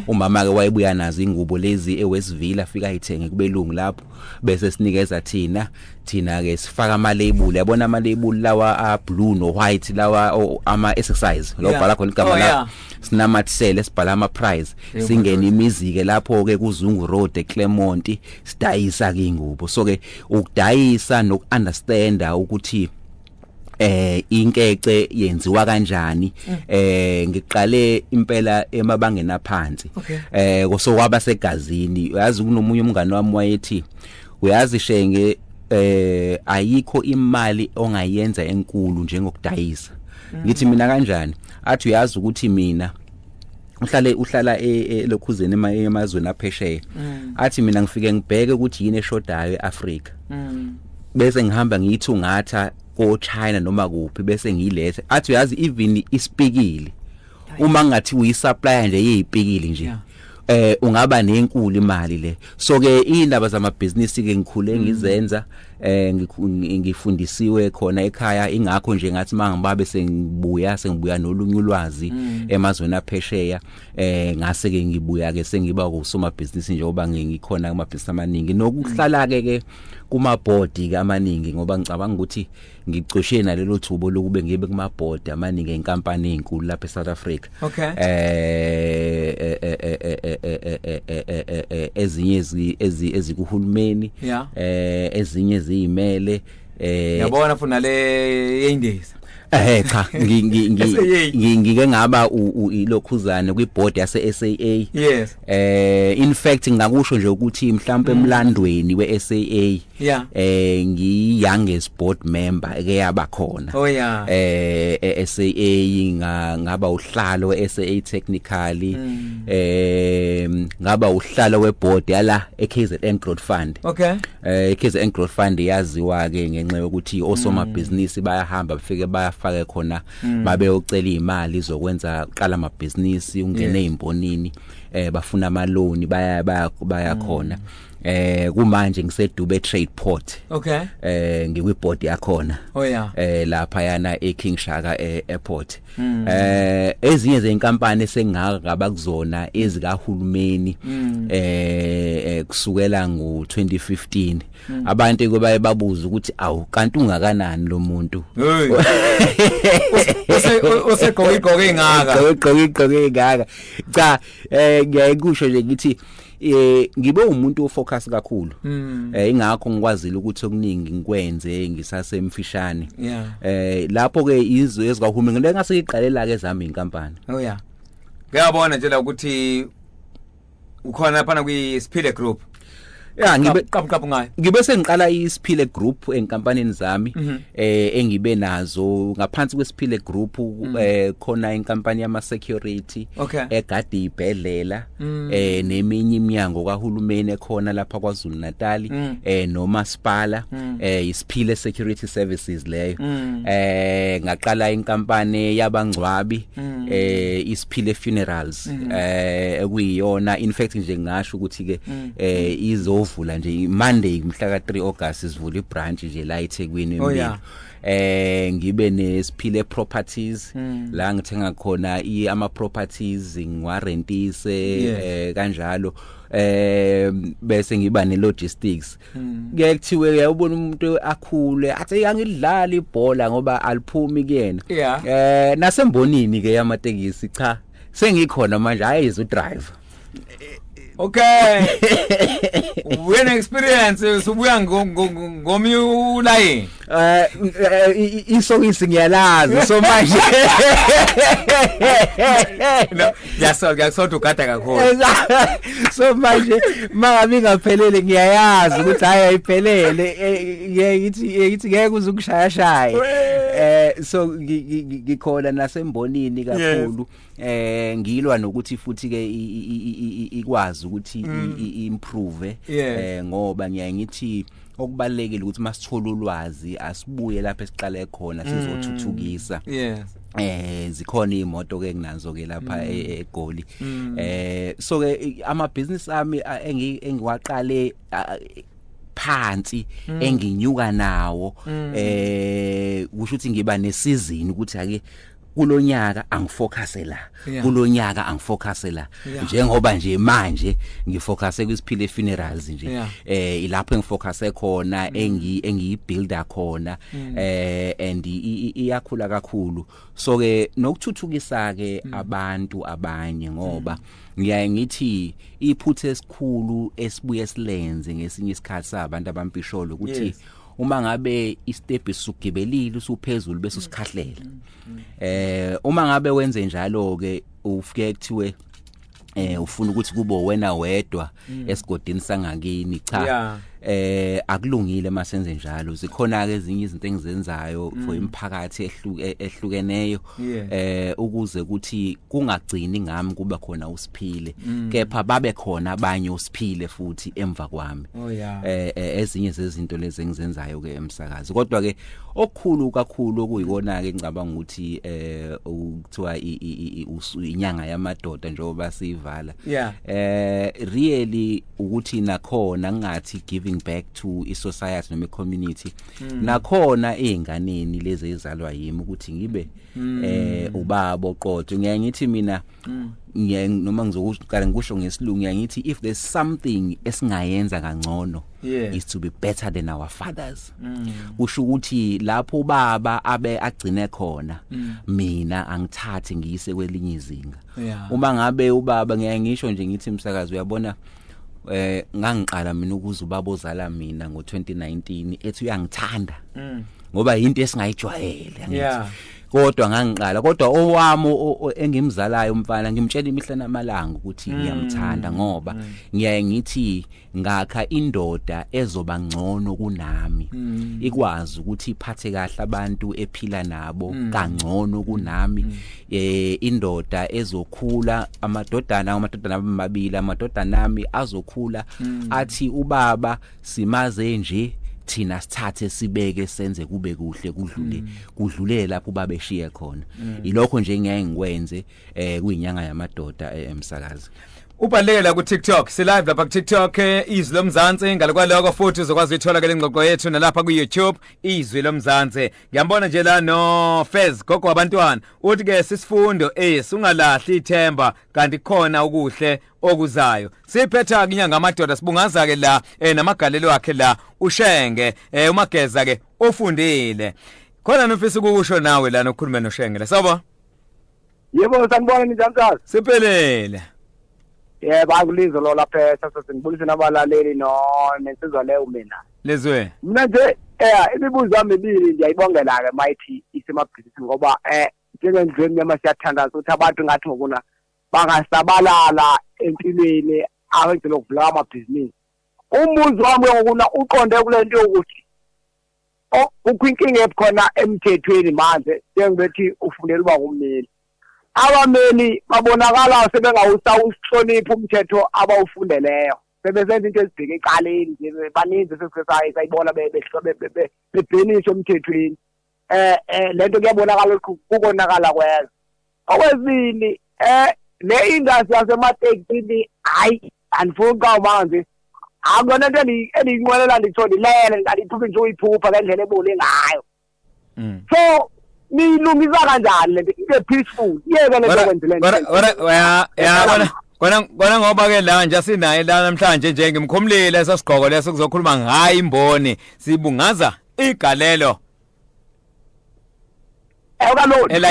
umama ke wayebuya nazo ingubo lezi eWestville afika ayithenge kubelungu lapho bese sinikeza thina ke sifaka ama label yabona ama label lawa blue no white lawa ama exercise lo bhala khona igama la sinamathisele sibhala ama prize singena imizi ke lapho ke kuZungu Road eClermont sidayisa ke ingubo so ke ukudayisa nokunderstanda ukuthi inkece yenziwa kanjani ngiqale impela emabangeni aphansi kosokwaba segazini uyazi kunomunye umngane wami wayethi uyazi Shenge ayikho imali ongayenza enkulu njengokudayisa ngithi mina kanjani athi uyazi ukuthi mina uhlala elokhuzeni emazweni aphesheya athi mina ngifike ngibheke ukuthi yini eshodayo eAfrika bese ngihamba ngiyithungatha ko China noma kuphi bese ngiyilethe athi uyazi even isipikile uma ngathi uyisupplier nje yezipikili nje ungaba nenkulu imali le so ke indaba zamabhizinisi ke ngikhule ngizenza ngifundisiwe khona ekhaya ingakho nje ngathi mangibabe sengibuya nolunye ulwazi emazweni aphesheya ngase ke ngibuya ke sengiba kusomabhizinisi njengoba ngikhona kumabhizinisi amaningi nokuhlala ke kuma board ke amaningi ngoba ngicabanga ukuthi ngicoshe nalelo thubo lokube ngibe kuma board amaningi enkampani ezinkulu lapha eSouth Africa ezinye ezikuhulumeni ezinye ziyimele yabona funa le yeyindisa cha ngike ngaba ilokhuzane kwiboard yase SAA yes in fact ngakusho nje ukuthi mhlawumbe emlandweni weSAA ngi youngest board member eke yaba khona SAA ngaba uhlalo weSAA technically ngaba uhlalo weboard yala eKZN Growth Fund KZN Growth Fund yaziwa ke ngenxa yokuthi osoma business bayahamba bafike bayafaka khona babe yocela imali zokwenza qala ama business ungene ezimbonini bafuna ama loan baya khona kumanje ngisedube trade port ngikwiboard yakhona lapha yana eKing Shaka airport ezinye zeinkampani sengingaba kuzona ezikahulumeni kusukela ngo2015 abantu kubaye babuza ukuthi awu kanti ungakanani lo muntu usegoqe ingaka cha ngiyayikusho nje ngithi ngibe umuntu ofocus kakhulu ingakho ngikwazile ukuthi okuningi ngikwenze ngisasemfishane lapho ke izwe ezikahulumeni ngeke ngase ngiqalela ke zami inkampani ngiyabona nje la ukuthi ukhona phana kwiSphile Group ngibe sengiqala iSphile Group enkampanini zami engibe nazo ngaphansi kweSphile Group khona inkampani yama security egadi ibhedlela neminye iminyango kahulumeni ekhona lapha kwaZulu Natal noMasipala iSphile Security Services leyo ngaqala inkampani yabangcwabi iSphile Funerals ekuyiyona in fact nje ngisho ukuthi ke izovula nje Monday mhla ka3 August sivula ibranch nje la eThekwini eMbilo ngibe neSphile Properties la ngithenga khona ama properties ngiwarentise kanjalo bese ngiba ne logistics kuye kuthiwe uyabona umuntu akhule athi angidlala ibhola ngoba aliphumi kuyena nasembonini ke yamatekisi cha sengikhona manje ayizo udrive when experience subuya ngomyulaye isokisi ngiyalazi so manje yasothi ugada kakhulu so manje mangabe ngaphelele ngiyayazi ukuthi hayi ayiphelele ngithi ngeke uzukushaya shaya so ngikhona nasembonini kakhulu ngilwa nokuthi futhi ke ikwazi ukuthi improve ngoba ngiyangithi okubalekile ukuthi masithola ulwazi asibuye lapha esiqale khona sizothuthukisa zikhona imoto ke nginazo ke lapha eGoli so ke ama business ami engiwaqale phansi enginyuka nawo kusho ukuthi ngiba nesizini ukuthi ake kulonyaka angifocuse la kulonyaka angifocuse la njengoba nje manje ngifocuse kwiSphile Funerals nje ilapho engifocuse khona engiyibuilda khona and iyakhula kakhulu so ke nokuthuthukisa ke abantu abanye ngoba ngiyaye ngithi iphuthe esikhulu esibuye silenze ngesinye isikhathi sabantu abampisholo ukuthi uma ngabe istep isugibelile usuphezulu bese usikhahlela uma ngabe wenze njalo ke ufike kuthiwe ufuna ukuthi kube wena wedwa esigodini sangakini cha akulungile masenze njalo zikhona ke ezinye izinto engizenzayo for imphakathi ehlukeneyo ukuze ukuthi kungagcini ngami kuba khona usiphile kepha babe khona abanye usiphile futhi emva kwami ezinye zezinto lezi engizenzayo ke emsakazi kodwa ke okukhulu kakhulu okuyikona ke ngicabanga ukuthi ukuthiwa inyanga yamadoda njengoba siyivala really ukuthi nakhona ngathi giving back to i-society noma i-community nakhona einganeni lezi ezalwa yimi ukuthi ngibe ubaba oqotho ngiyangithi mina noma ngizokuqala ngikusho ngesilungu ngiyangithi if there's something esingayenza kangcono is to be better than our fathers kusho ukuthi lapho ubaba abe agcine khona mina angithathe ngiyise kwelinye izinga uma ngabe ubaba ngiyangisho nje ngithi umsakazi uyabona ngangiqala mina ukuze ubaba ozala mina ngo2019 ethi uyangithanda ngoba into esingayijwayele ngithi kodwa ngangiqala kodwa owami engimzalayo umfana ngimtshela imihla namalanga ukuthi ngiyamthanda ngoba ngiyaye ngithi ngakha indoda ezoba ngcono kunami ikwazi ukuthi iphathe kahle abantu ephila nabo kangcono kunami indoda ezokhula amadodana amabili amadodana nami azokhula athi ubaba simaze nje thina sithathe sibeke senze kube kuhle kudlule lapho babeshiye khona ilokho nje ngiyaye ngikwenze kuyinyanga yamadoda emsakazi Ubalekela ku TikTok si live lapha ku TikTok izwi lomzansi ngalokwaloko futhi uzokwazi ukuthola ke lengxoxo yethu nalapha ku YouTube izwi lomzansi ngiyambona nje la no Fez gogo wabantwana uthi ke sisifundo sungalahli ithemba kanti khona ukuhle okuzayo siphetha inyanga amadoda sibungaza ke la namagalelo akhe la uShenge umageza ke ofundile khona nofisa ukusho nawe la nokhuluma noShenge la sabo yebo sanibona njani siphelele bakulizo lo lapha sasingibulisa nabalaleli no nensizwa leyo mina lezwe mina nje imibuzo yami ibili ngiyayibongela ke mighty isemabhizinisi ngoba njengendlweni yama siyathandaza ukuthi abantu ngathi ngokuna bangasabalala empilweni awenzele ukuvula amabhizinisi umbuzo wami ngokuna uqonde kulento yokuthi ukwinkinga ekhona emthethweni manje njengobethi ufundela uba ngummeli abameli babonakala sebengawusihlonipha umthetho abawufundeleyo sebesenza into ezibheke eqaleni nje baninzi sesayibona bebhenisha umthethweni lento kuyabonakala kukonakala kwenza okwesibili le industry yasematekisini hayi andifuni manje akona into eniyinqwelela nditholi lele ngaliphupha nje uyiphupha ngendlela ebole ngayo so nilungisa kanjani lento ibe peaceful yeke lento kwenzile kona ngoba ke la nje sinaye la namhlanje nje ngimkhomlile esasigqoko leso kuzokhuluma ngayi imboni sibungaza igalelo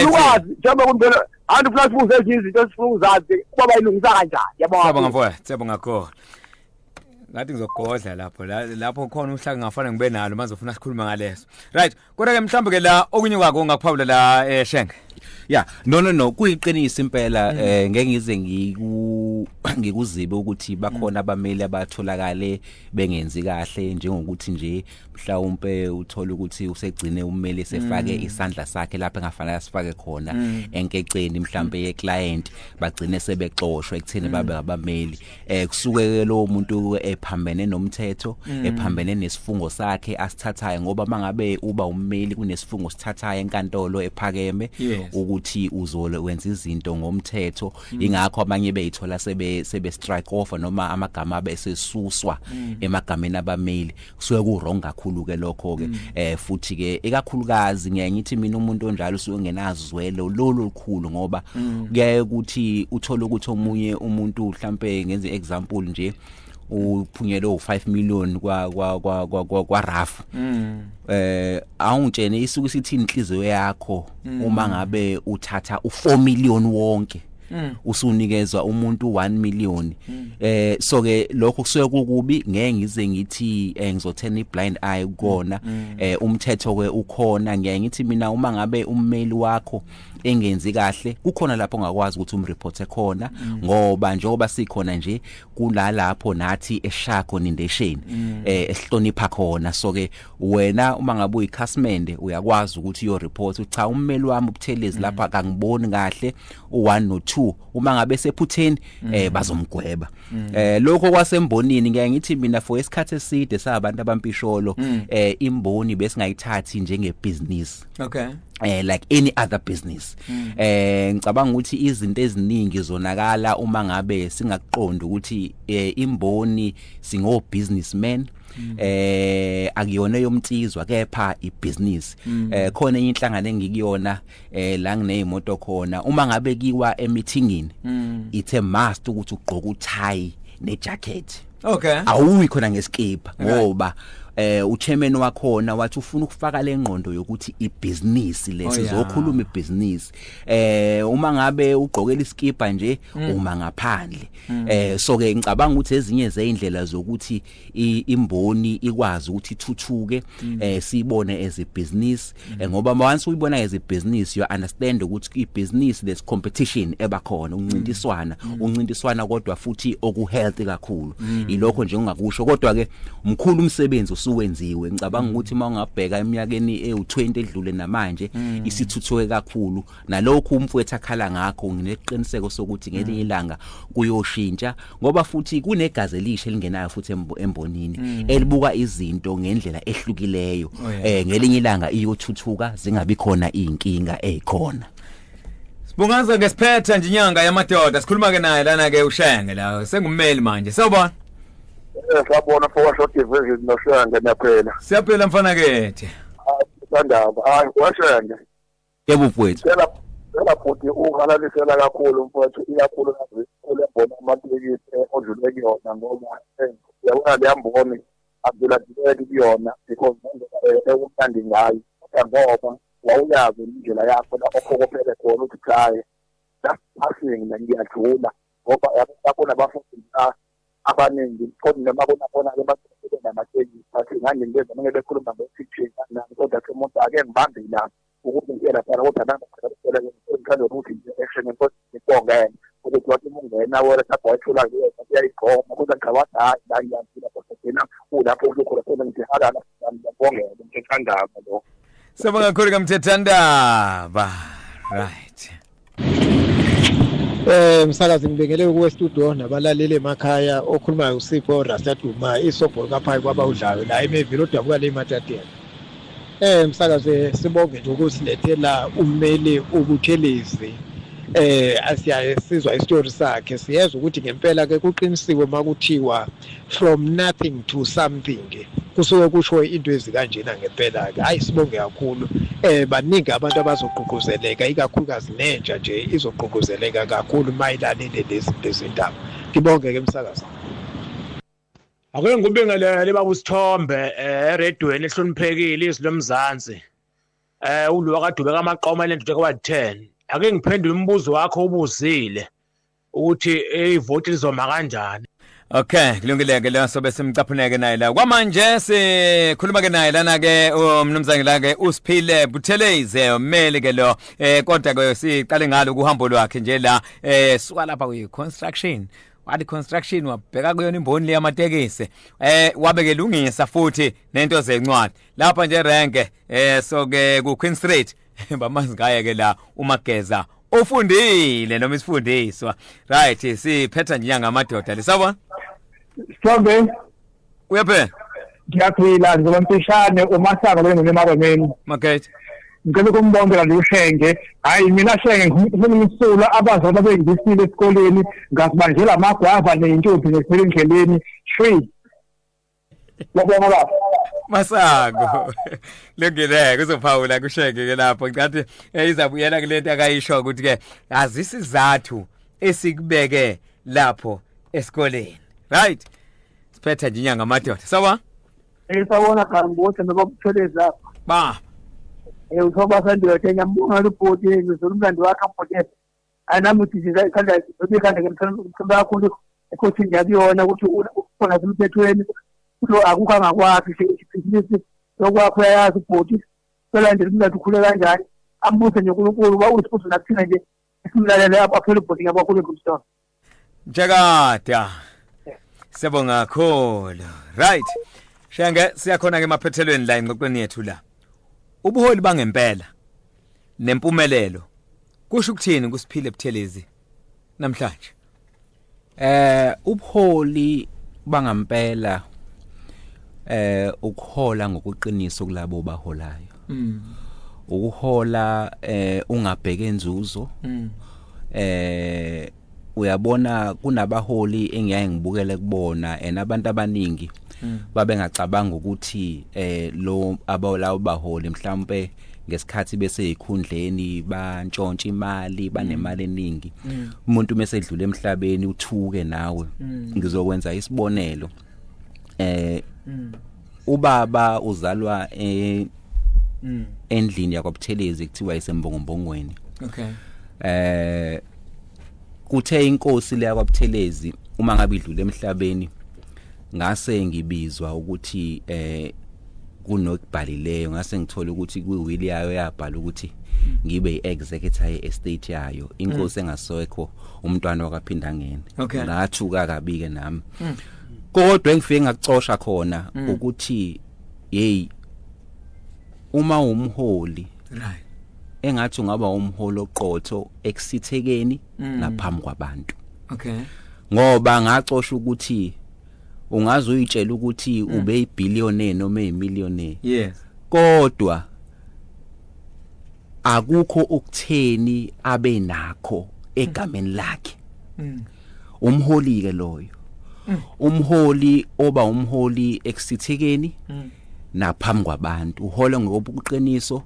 ukwazi njengoba kumphela antu plus buze izinto esifuna uzazi kuba bayilungisa kanjani yabona siyabonga kakhulu ngathi ngizogodla lapho khona uhlaka ngafana ngibe nalo manje ufuna sikhuluma ngaleso right kodwa ke mhlawumbe ke la okunye kwako ungakuphabula la Shenge no kuyiqinisa impela ngeke ngize ngikuzibe ukuthi bakhona abameli abatholakale bengenzi kahle njengokuthi nje mhlawumbe uthola ukuthi usegcine ummeli sefake isandla sakhe lapha engafanele asifake khona enkeceni mhlawumbe yeclient bagcine sebexoshwa ekutheni babe abameli kusuke lo muntu ephambene nomthetho ephambene nesifungo sakhe asithathayo ngoba mangabe uba ummeli kunesifungo sithathayo enkantolo ephakeme ukuthi uzole wenza izinto ngomthetho ingakho abanye beyithola sebe strike off noma amagama abesesuswa emagameni abameli kusuke ku wrong kakhulu ke lokho ke futhi ke ekakhulukazi ngiyangithi mina umuntu onjalo usuke ngenazwelo lolukhulu ngoba kuyaye ukuthi uthola ukuthi omunye umuntu mhlambe ngenze example nje uphunyele u5 million kwa Rafu awungitshene isuke sithi inhliziyo yakho uma ngabe uthatha u4 million wonke usunikezwa umuntu 1 million so ke lokho kusuke kukubi ngeke ngize ngithi ngizothena iblind eye ukona umthetho ke ukhona ngiyaye ngithi mina uma ngabe ummeli wakho engenzi kahle kukhona lapho ongakwazi ukuthi umreporte khona ngoba njengoba sikhona nje kulalapho nathi eShaka Foundation esihlonipha khona so ke wena uma ngabe uyikhasmende uyakwazi ukuthi yo report cha ummeli wami ubuthelezi lapha akangiboni kahle u1 no2 uma ngabe sephutheni bazomgweba lokho kwasembonini ngeke ngithi mina for isikhathi eside sabantu abampisholo imboni besingayithathi njenge business okay like any other business ngicabanga ukuthi izinto eziningi zonakala uma ngabe singaqonda ukuthi imboni singo businessmen akuyona yomtizwa kepha ibusiness khona enye inhlangano engikuyona la nginezimoto khona uma ngabe kiwa emeetingini it's a must ukuthi ugqoke utie nejacket okay awuyi khona ngeskipa ngoba uchairman wakhona wathi ufuna ukufaka lengqondo yokuthi ibusiness lesizokhuluma ibusiness uma ngabe ugqokela iskipa nje uma ngaphandle so ke ngicabanga ukuthi ezinye zeindlela zokuthi imboni ikwazi ukuthi ithuthuke sibone as a business ngoba once uyibona as a business you understand ukuthi ibusiness there's competition ebakhona uncintiswana kodwa futhi oku healthy kakhulu ilokho nje ungakusho kodwa ke umkhulu umsebenzi usuwenziwe ngicabanga ukuthi mawungabheka eminyakeni e20 edlule namanje isithuthuke kakhulu nalokho umfowethu akhala ngakho ngineqiniseko sokuthi ngelinye ilanga kuyoshintsha ngoba futhi kunegazi elisha elingenayo futhi embonini elibuka izinto ngendlela ehlukileyo ngelinye ilanga iyothuthuka zingabi khona inkinga ezikhona Sibungaza ngesiphetha nje inyanga yamadoda sikhuluma ke naye lana ke uShenge la sengummeli manje sawubona sabona for short division noShenge nyaphela siyaphela mfana kethe sandaba hayi waShenge yebo mfowethu phela futhi uhalalisela kakhulu mfowethu iyakhulu lebona amatekisi odlule kuyona ngoba yabona leyamboni abdula dibedi kuyona because ekumthandi ngayo ngoba wawuyazi indlela yakho la okhokophele khona ukuthi chaye passing ngiyajula ngoba yabona abafundi abaningi kodwa nababona ke bathele namatekisi bathi ngani ngenza manje bekhuluma ngeteaching kodwa ke umuntu ake ngibambe la ukuthi ngiyela phela kodwa nangakhona ngithanda ukuthi action inkosi ngibongene ukuthi wathi ungena wena saboyithula ke uyayigqoma kodwa ngicabanga hayi la ngiyafika phela ulapho ukhona khona ngithi halala ngibongene ngithandaba lo Sibonga kakhulu kaMthethandaba right Msakazi ngibekele kuwe studio nabalaleli emakhaya okhulumayo uSipho Rasaduma isobho kaphayi kwaba udlayo la emevilo dabuka le matateni msakazi sibonge nje ukusilethela ummeli ubuthelezi asiyaye sizwa istory sakhe siyeza ukuthi ngempela ke kuqinisiwe makuthiwa from nothing to something kusuke kusho into ezikanjena ngempela ke hayi sibonge kakhulu baningi abantu abazogqugquzeleka ikakhulukazi nentsha nje izogqugquzeleka kakhulu mayilalele lezi ndaba ngibonge ke msakazi Ake ngibingelele baba uSithombe eredweni ehloniphekile izilomzansi ulo wakadubeka amaqoma lento kwa10 ake ngiphendule umbuzo wakho ubuzile ukuthi ivoti lizoma kanjani Okay kulungile ke la sobe simcaphuneke naye la kwamanje sikhuluma ke naye lana ke umnumzane la ke uSiphile Buthelezi ummeli ke lo kodwa ke siqale ngalo kuhambo lwakhe nje la suka lapha ku construction wathi construction wabheka kuyona imboni le yamatekisi wabe lungisa futhi nento zencwadi lapha nje renke so ke ku Queen Street bamazi ngaye ke la uMageza ufundile noma isifundiswa right siphetha nje ngamadoda lisabona Sithombe uyaphela ngiyaphila ngizomfishane uMasango lengene emaromeni Mageza ngicela ukumbongela nje uShenge hayi mina Shenge ngifuna umsula abazali abengizisile esikoleni ngasibanjela amagwava neintombi nesele endleleni free Yabona baba Masango lengene kuzophawula kuShenge ke lapho ngicathi izabuyela kulento akayisho ukuthi ke azisizathu esikubeke lapho esikoleni right siphetha nje inyanga amadoda sawa Esabona kanibothe nobabuthelezi lapha ba uthoba sandiyo ngiyambonga report ngizolumlandi wakhe ampothe anamuthi ngikhanda ngibikanda ngimthanda kakhulu ukuthi ngiyabiyona ukuthi ukhona semthethweni lo akukho angakwazi ibhizinisi lokwakho yazi ubhoti solandela umntu ukhule kanjani ambuse nje uNkulunkulu ba usifuthi nathina nje simlalele apha phela ubhoding abakhulu eGoodstone. Jakada. Siyabonga kakhulu. Right. Shenge siyakhona ke emaphethelweni la ingqoqweni yethu la. Ubuholi bangempela nempumelelo kusho ukuthini kusiphile Buthelezi namhlanje? Ubuholi bangampela ukuhola ngokuqiniso kulabo baholayo. Ukuhola ungabheke inzuzo. Uyabona kunabaholi engiyaye ngibukele kubona abantu abaningi babe ngacabanga ukuthi lo abawulawo baholi mhlambe ngesikhathi bese ekhundleni bantshontsha imali banemali eningi umuntu mesedlule emhlabeni uthuke nawe ngizokwenza isibonelo ubaba uzalwa endlini yakwaButhelezi kuthiwa isemBongombongweni. Okay. Kuthe inkosi le yakwaButhelezi uma ngabe idlule emhlabeni ngase ngibizwa ukuthi kunokubhalileyo ngase ngithola ukuthi kuwili yayo yabhala ukuthi ngibe iexecutive ye-estate yayo inkosi engasekho umntwana wakaphinda ngene ngathuka kabike nami kodwa engifike ngakucosha khona ukuthi hey uma umholi right engathi ungaba umholi oqotho ekusithekeni naphambi kwabantu. Okay. Ngoba ngacosha ukuthi ungaze uyitshela ukuthi ube ibillionaire noma imillionaire. Yes. Kodwa akukho ukutheni abe nakho egameni lakhe. Umholi ke loyo. Umholi oba umholi ekusithekeni naphambi kwabantu uhole ngobuqiniso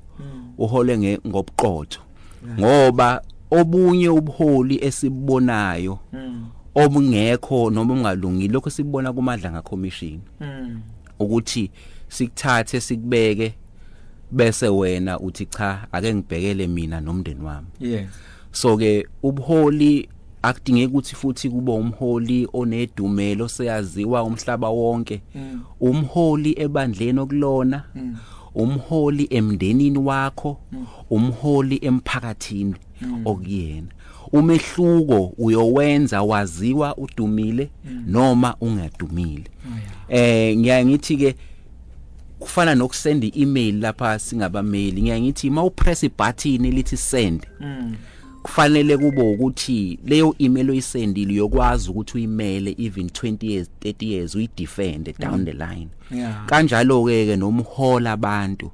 uhole ngobuqotho ngoba obunye ubuholi esibubonayo obungekho noma ungalungile lokho sibona kuMadlanga Commission ukuthi sikuthathe sikubeke bese wena uthi cha ake ngibhekele mina nomndeni wami. Yes. So ke ubuholi akudingeki ukuthi futhi kube umholi onedumelo seyaziwa umhlaba wonke. Umholi ebandleni okulona, umholi emndenini wakho, umholi emphakathini okuyena. Umehluko uyowenza waziwa udumile noma ungadumile. Ngiyangithi ke kufana nokusend i-email lapha singabameli ngiyangithi mawupress ibutton elithi send kufanele kube ukuthi leyo email oyisendile uyokwazi ukuthi uyimele even 20 years 30 years uyidefend down the line. Kanjalo ke nomhola abantu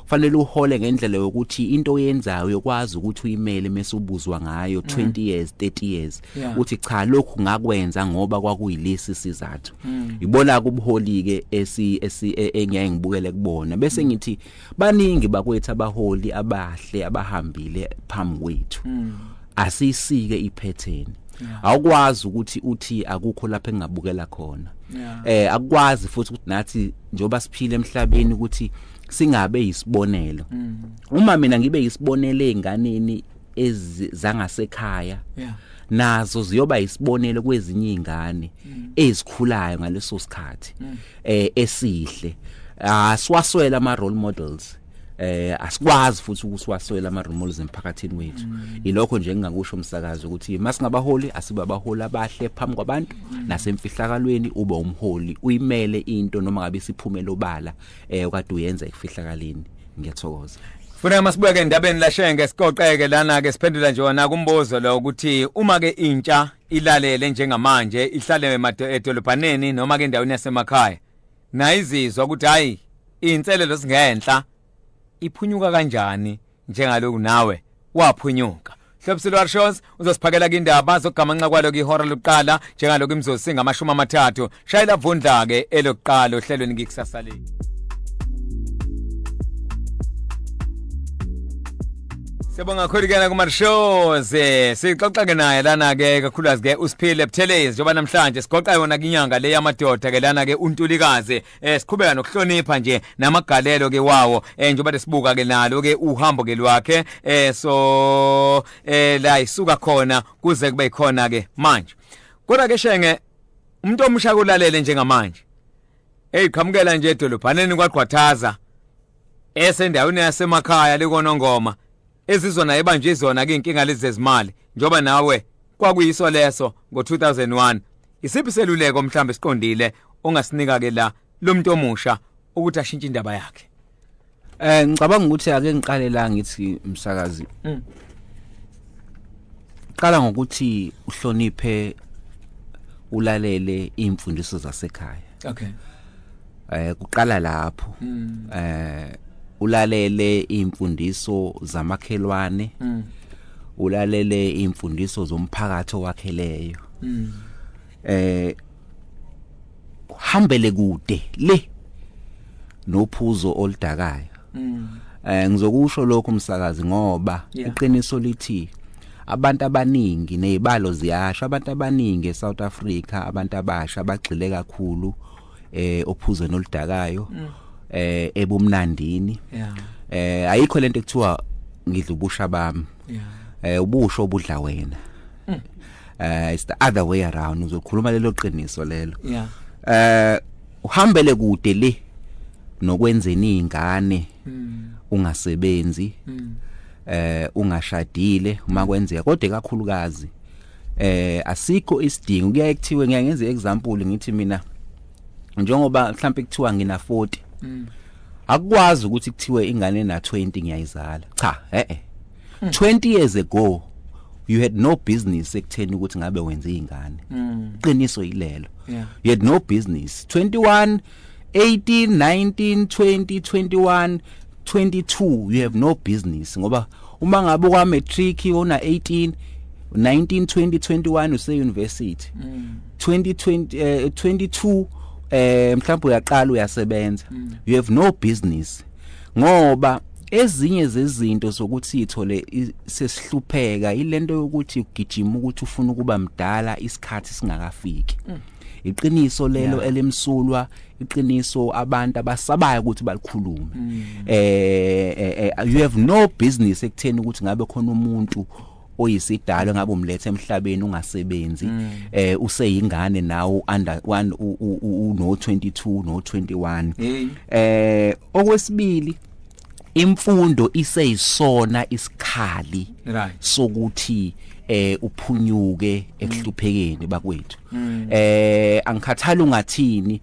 fanele uhole ngendlela yokuthi into oyenzayo uyokwazi ukuthi uyimele mesubuzwa ngayo 20 years 30 years uthi cha lokhu ngakwenza ngoba kwakuyilesi sizathu. Ibona kubuholi ke engiyaye ngibukele kubona bese ngithi baningi bakwethu abaholi abahle abahambile phambi kwethu asisike ipattern. Awukwazi ukuthi uthi akukho lapha engabukela khona. Akwazi futhi ukuthi nathi njoba siphile emhlabeni ukuthi singabe isibonelo. Uma mina ngibe isibonelo enganeni ezangasekhaya nazo ziyoba isibonelo kwezinye izingane ezikhulayo ngaleso sikhathi esihle. Asiwaswela ama role models. Asikwazi futhi ukusiwaswela ama role models emphakathini wethu. Ilokho nje engingakusho umsakazo ukuthi masingabaholi asibe abaholi abahle phambi kwabantu nasemfihlakalweni ube umholi uyimele into noma ngabe siphumela obala okade uyenza ekufihlakaleni. Ngiyathokoza. Funa masibuke endabeni lashenge siqoqeke lana ke siphendula nje wona kumbuzo lo ukuthi uma ke intsha ilalele njengamanje ihlale edolobhaneni noma ke endaweni yasemakhaya nayizizwa ukuthi hayi inselelo singenhla iphunyuka kanjani njengaloku nawe waphunyuka. Hlobiselo Shows uzosiphakela ke indaba zokugamanqa kwalo ke ihora lokuqala njengaloku imzosinga 30 shayela vundla ke elokuqala ohlelweni ngikusasa le. Sibonga khulekela kuma shows sixoxa ke naye lana ke kakhulukazi ke uSiphile Buthelezi njengoba namhlanje sigoqa yona kinyanga le yamadoda ke lana ke uNtulikazi siqhubeka nokuhlonipha nje namagalelo ke wawo njengoba lesibuka ke nalo ke uhambo ke lwakhe so la isuka khona kuze kube khona ke manje kodwa ke shenge umuntu omsha kulalele njengamanje qhamukela nje edolobhaneni kwaGqwathaza esendaweni yasemakhaya lekonongoma ezizona ebanje izona ke inkinga lezi zezimali njoba nawe kwakuyiso leso ngo2001 isiphi seluleko mhlambe siqondile ongasinika ke la lo muntu omusha ukuthi ashintshe indaba yakhe? Ngicabanga ukuthi ake ngiqale la ngithi umsakazi. Qala ngokuthi uhloniphe ulalele imfundiso zasekhaya. Okay. Kuqala lapho. Ulalele imfundiso zamakhelwane. Ulalele imfundiso zomphakathi owakheleyo. Hambele kude le nophuzo oludakayo. Ngizokusho lokho umsakazi ngoba iqiniso lithi abantu abaningi nezibalo ziyasha abantu abaningi eSouth Africa abantu abasha bagxile kakhulu ophuzweni oludakayo ebumnandini. Ayikho lento ekuthiwa ngidla ubusha bami. Ubusho obudla wena. It's the other way around. Uzokhuluma lelo qiniso lelo. Uhambele kude le nokwenzeni ingane ungasebenzi ungashadile uma kwenzeka kodwa kakhulukazi asikho isidingo kuyaye kuthiwe ngiyangenza example ngithi mina njengoba mhlawumbe kuthiwa ngina 40 akwazi ukuthi kuthiwe ingane na 20 ngiyayizala cha 20 years ago you had no business ekutheni ukuthi ngabe wenze ingane. Qiniso yilelo. You had no business. 21 18 19 20 21 22 you have no business ngoba uma ngabe kwa matric una 18 19 20 21 use university 2020 22 mhlawumbe uyaqala uyasebenza. You have no business ngoba ezinye zezinto zokuthi ithole sesihlupheka ilento yokuthi ugijima ukuthi ufuna ukuba mdala isikhathi singakafiki. Iqiniso lelo elemsulwa iqiniso abantu abasabayo ukuthi balikhulume. You have no business ekutheni ukuthi ngabe khona umuntu oyisidalo ngabe umlethe emhlabeni ungasebenzi useyingane nawo under no 22 no 21. Okwesibili imfundo iseyisona isikhali sokuthi uphunyuke ekuhluphekeni bakwethu. Angikhathali ungathini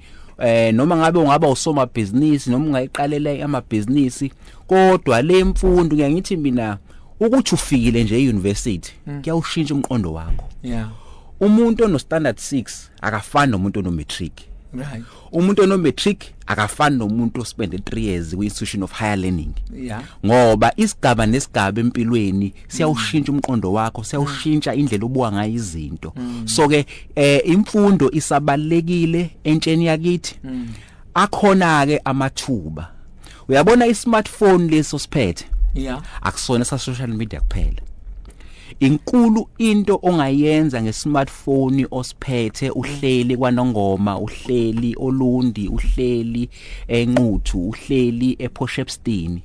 noma ngabe ungaba usoma business noma ungayiqalela amabhizinisi kodwa le mfundo ngiyangithi mina ukuthi ufikile nje euniversity kuyawushintsha umqondo wakho. Umuntu ono standard 6 akafani nomuntu ono matric. Right. Umuntu ono matric akafani nomuntu ospende 3 years ku institution of higher learning. Ngoba isigaba nesigaba empilweni siyawushintsha umqondo wakho, siyawushintsha indlela obuka ngayo izinto. So ke imfundo isabalekile entsheni yakithi. Akhona ke amathuba. Uyabona i-smartphone leso siphethe. Akusona sa social media kuphela. Inkulu into ongayenza nge-smartphone osiphethe uhleli kwaNongoma, uhleli oLundi, uhleli eNquthu, uhleli ePortshepstone.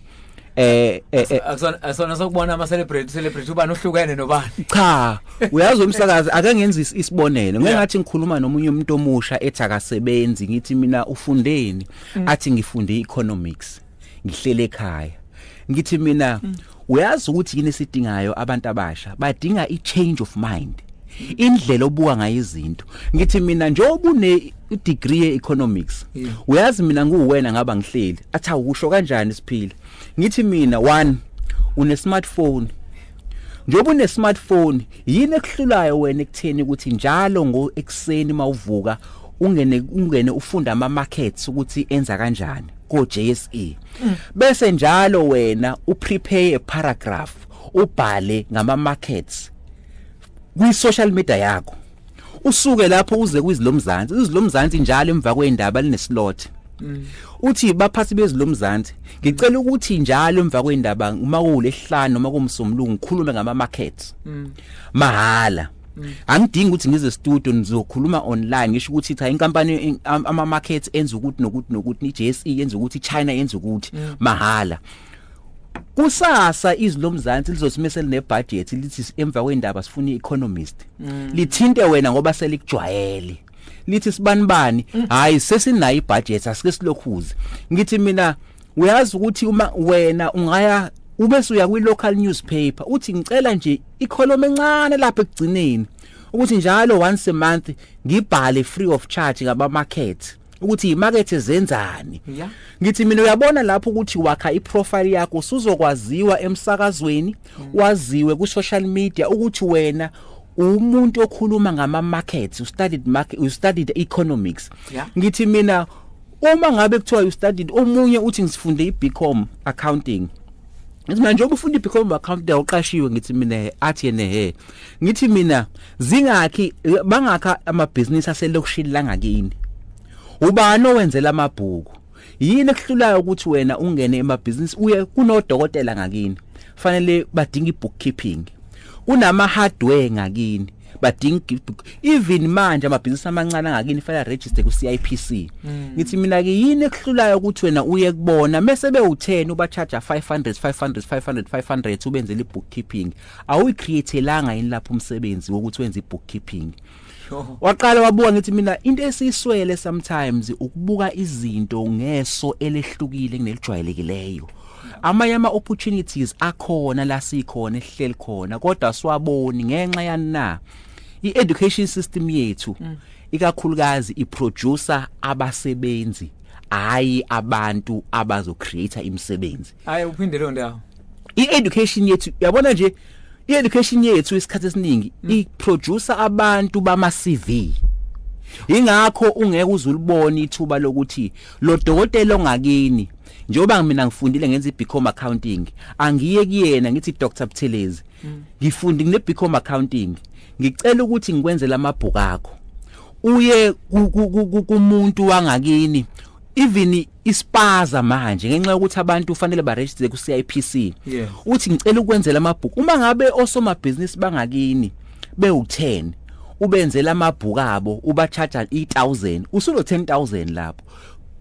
Asona sokubona ama celebrate ubani ohlukene nobani. Cha, uyazi umsakazi ake ngenza isibonelo. Ngengathi ngikhuluma nomunye umuntu omusha ethi akasebenzi ngithi mina ufundeni athi ngifunde economics. Ngihlele ekhaya. Ngithi mina uyazi ukuthi yini sidingayo abantu abasha badinga i-change of mind. Indlela obuka ngayo izinto. Ngithi mina njengoba une degree ye-economics uyazi mina nguwena ngaba ngihleli athi awusho kanjani siphila. Ngithi mina 1 une smartphone. Njengoba une smartphone yini ekuhlulayo wena ekutheni ukuthi njalo ngoekuseni mawuvuka ungene ufunda ama markets ukuthi enza kanjani ko JSE. Bese njalo wena uprepare a paragraph ubhale ngama markets kwi social media yakho. Usuke lapho uze kwizilomzansi. Izilomzansi njalo emva kwendaba lineslot. Uthi baphathi bezilomzansi ngicela ukuthi njalo emva kwendaba uma kulehlanu noma kumsomlungu ngikhulume ngama markets. Mahala. Angidingi ukuthi ngize studio nizokhuluma online ngisho ukuthi cha inkampani ama markets enza ukuthi nokuthi iJSE yenza ukuthi China yenza ukuthi mahala. Kusasa izilomzansi lizosimesela nebudget lithi emva kwendaba sifuna economist. Lithinte wena ngoba selikujwayele. Lithi sibanibani hayi sesinayo ibudget asike silokhuze. Ngithi mina uyazi ukuthi uma wena ungaya ubese uya kwi local newspaper uthi ngicela nje icolumn encane lapha ekugcineni ukuthi njalo once a month ngibhale free of charge ngaba market ukuthi imarket ezenzani. Ngithi mina uyabona lapho ukuthi wakha iprofile yakho usuzokwaziwa emsakazweni waziwe ku social media ukuthi wena umuntu okhuluma ngama markets you studied economics. Ngithi mina uma ngabe kuthiwa you studied omunye uthi ngisifunde iBcom accounting ngithi manje njengoba ufunda iBcom accounting awuqashiwe ngithi mina athi yena ngithi mina zingakhi bangakha ama business aselokushini la ngakini ubani owenzela amabhuku yini ekuhlulayo ukuthi wena ungene ema business uye kunodokotela ngakini fanele badinga ibookkeeping kunama hardware ngakini badinga even manje ama business amancane ngakini fanele register ku CIPC. Ngithi mina ke yini ekuhlulayo ukuthi wena uye kubona mase be u10 uba charge 500 ubenzele ibookkeeping awuyicreatelanga yini lapho umsebenzi wokuthi wenze ibookkeeping. Waqala wabuka ngithi mina into esiswele sometimes ukubuka izinto ngeso elehlukile kunelijwayelekileyo. Amanye ama opportunities akhona la sikhona ehleli khona kodwa siwaboni ngenxa yana i-education system yethu ikakhulukazi iproducer abasebenzi hayi abantu abazocreate imisebenzi. Hayi uphinde lo ndawo. I-education yethu yabona nje i-education yethu isikhathi esiningi iproducer abantu bama CV. Ingakho ungeke uzulibona ithuba lokuthi lo dokotela ongakini njoba mina ngifundile ngenza iBcom accounting angiye kuyena ngithi Dr Buthelezi ngifundi neBcom accounting ngicela ukuthi ngikwenzele amabhuku akho uye kumuntu wangakini even ispaza manje ngenxa yokuthi abantu ufanele ba register ku CIPC uthi ngicela ukwenzela amabhuku uma ngabe osoma business bangakini be10 ubenzela amabhuku abo uba charge 8000 usulo 10000 lapho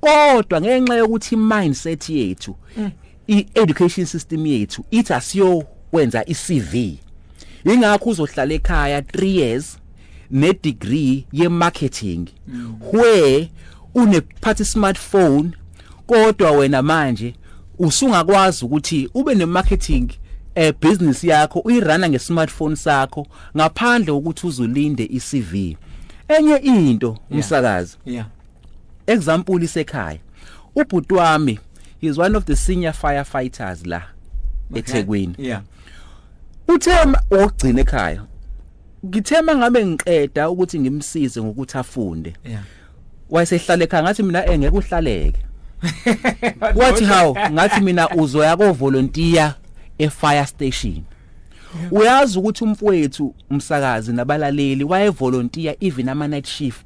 kodwa ngenxa yokuthi mindset yethu i-education system yethu ithi asiyo wenza iCV ingakho uzohlala ekhaya 3 years ne degree ye marketing where unephathi smartphone kodwa wena manje usungakwazi ukuthi ube ne marketing business yakho uyirana ngesmartphone sakho ngaphandle ukuthi uzulinde iCV. Enye into umsakazi example isekhaya ubhuti wami is one of the senior firefighters la eThekwini. Uthema ogcina ekhaya ngithema ngabe ngiqeda ukuthi ngimsize ngokuthi afunde wayesehlala ekhaya ngathi mina engeke uhlaleke wathi how ngathi mina uzoya ko volunteer e-fire station. Uyazi ukuthi umfowethu umsakazi nabalaleli waye volunteer even ama night shift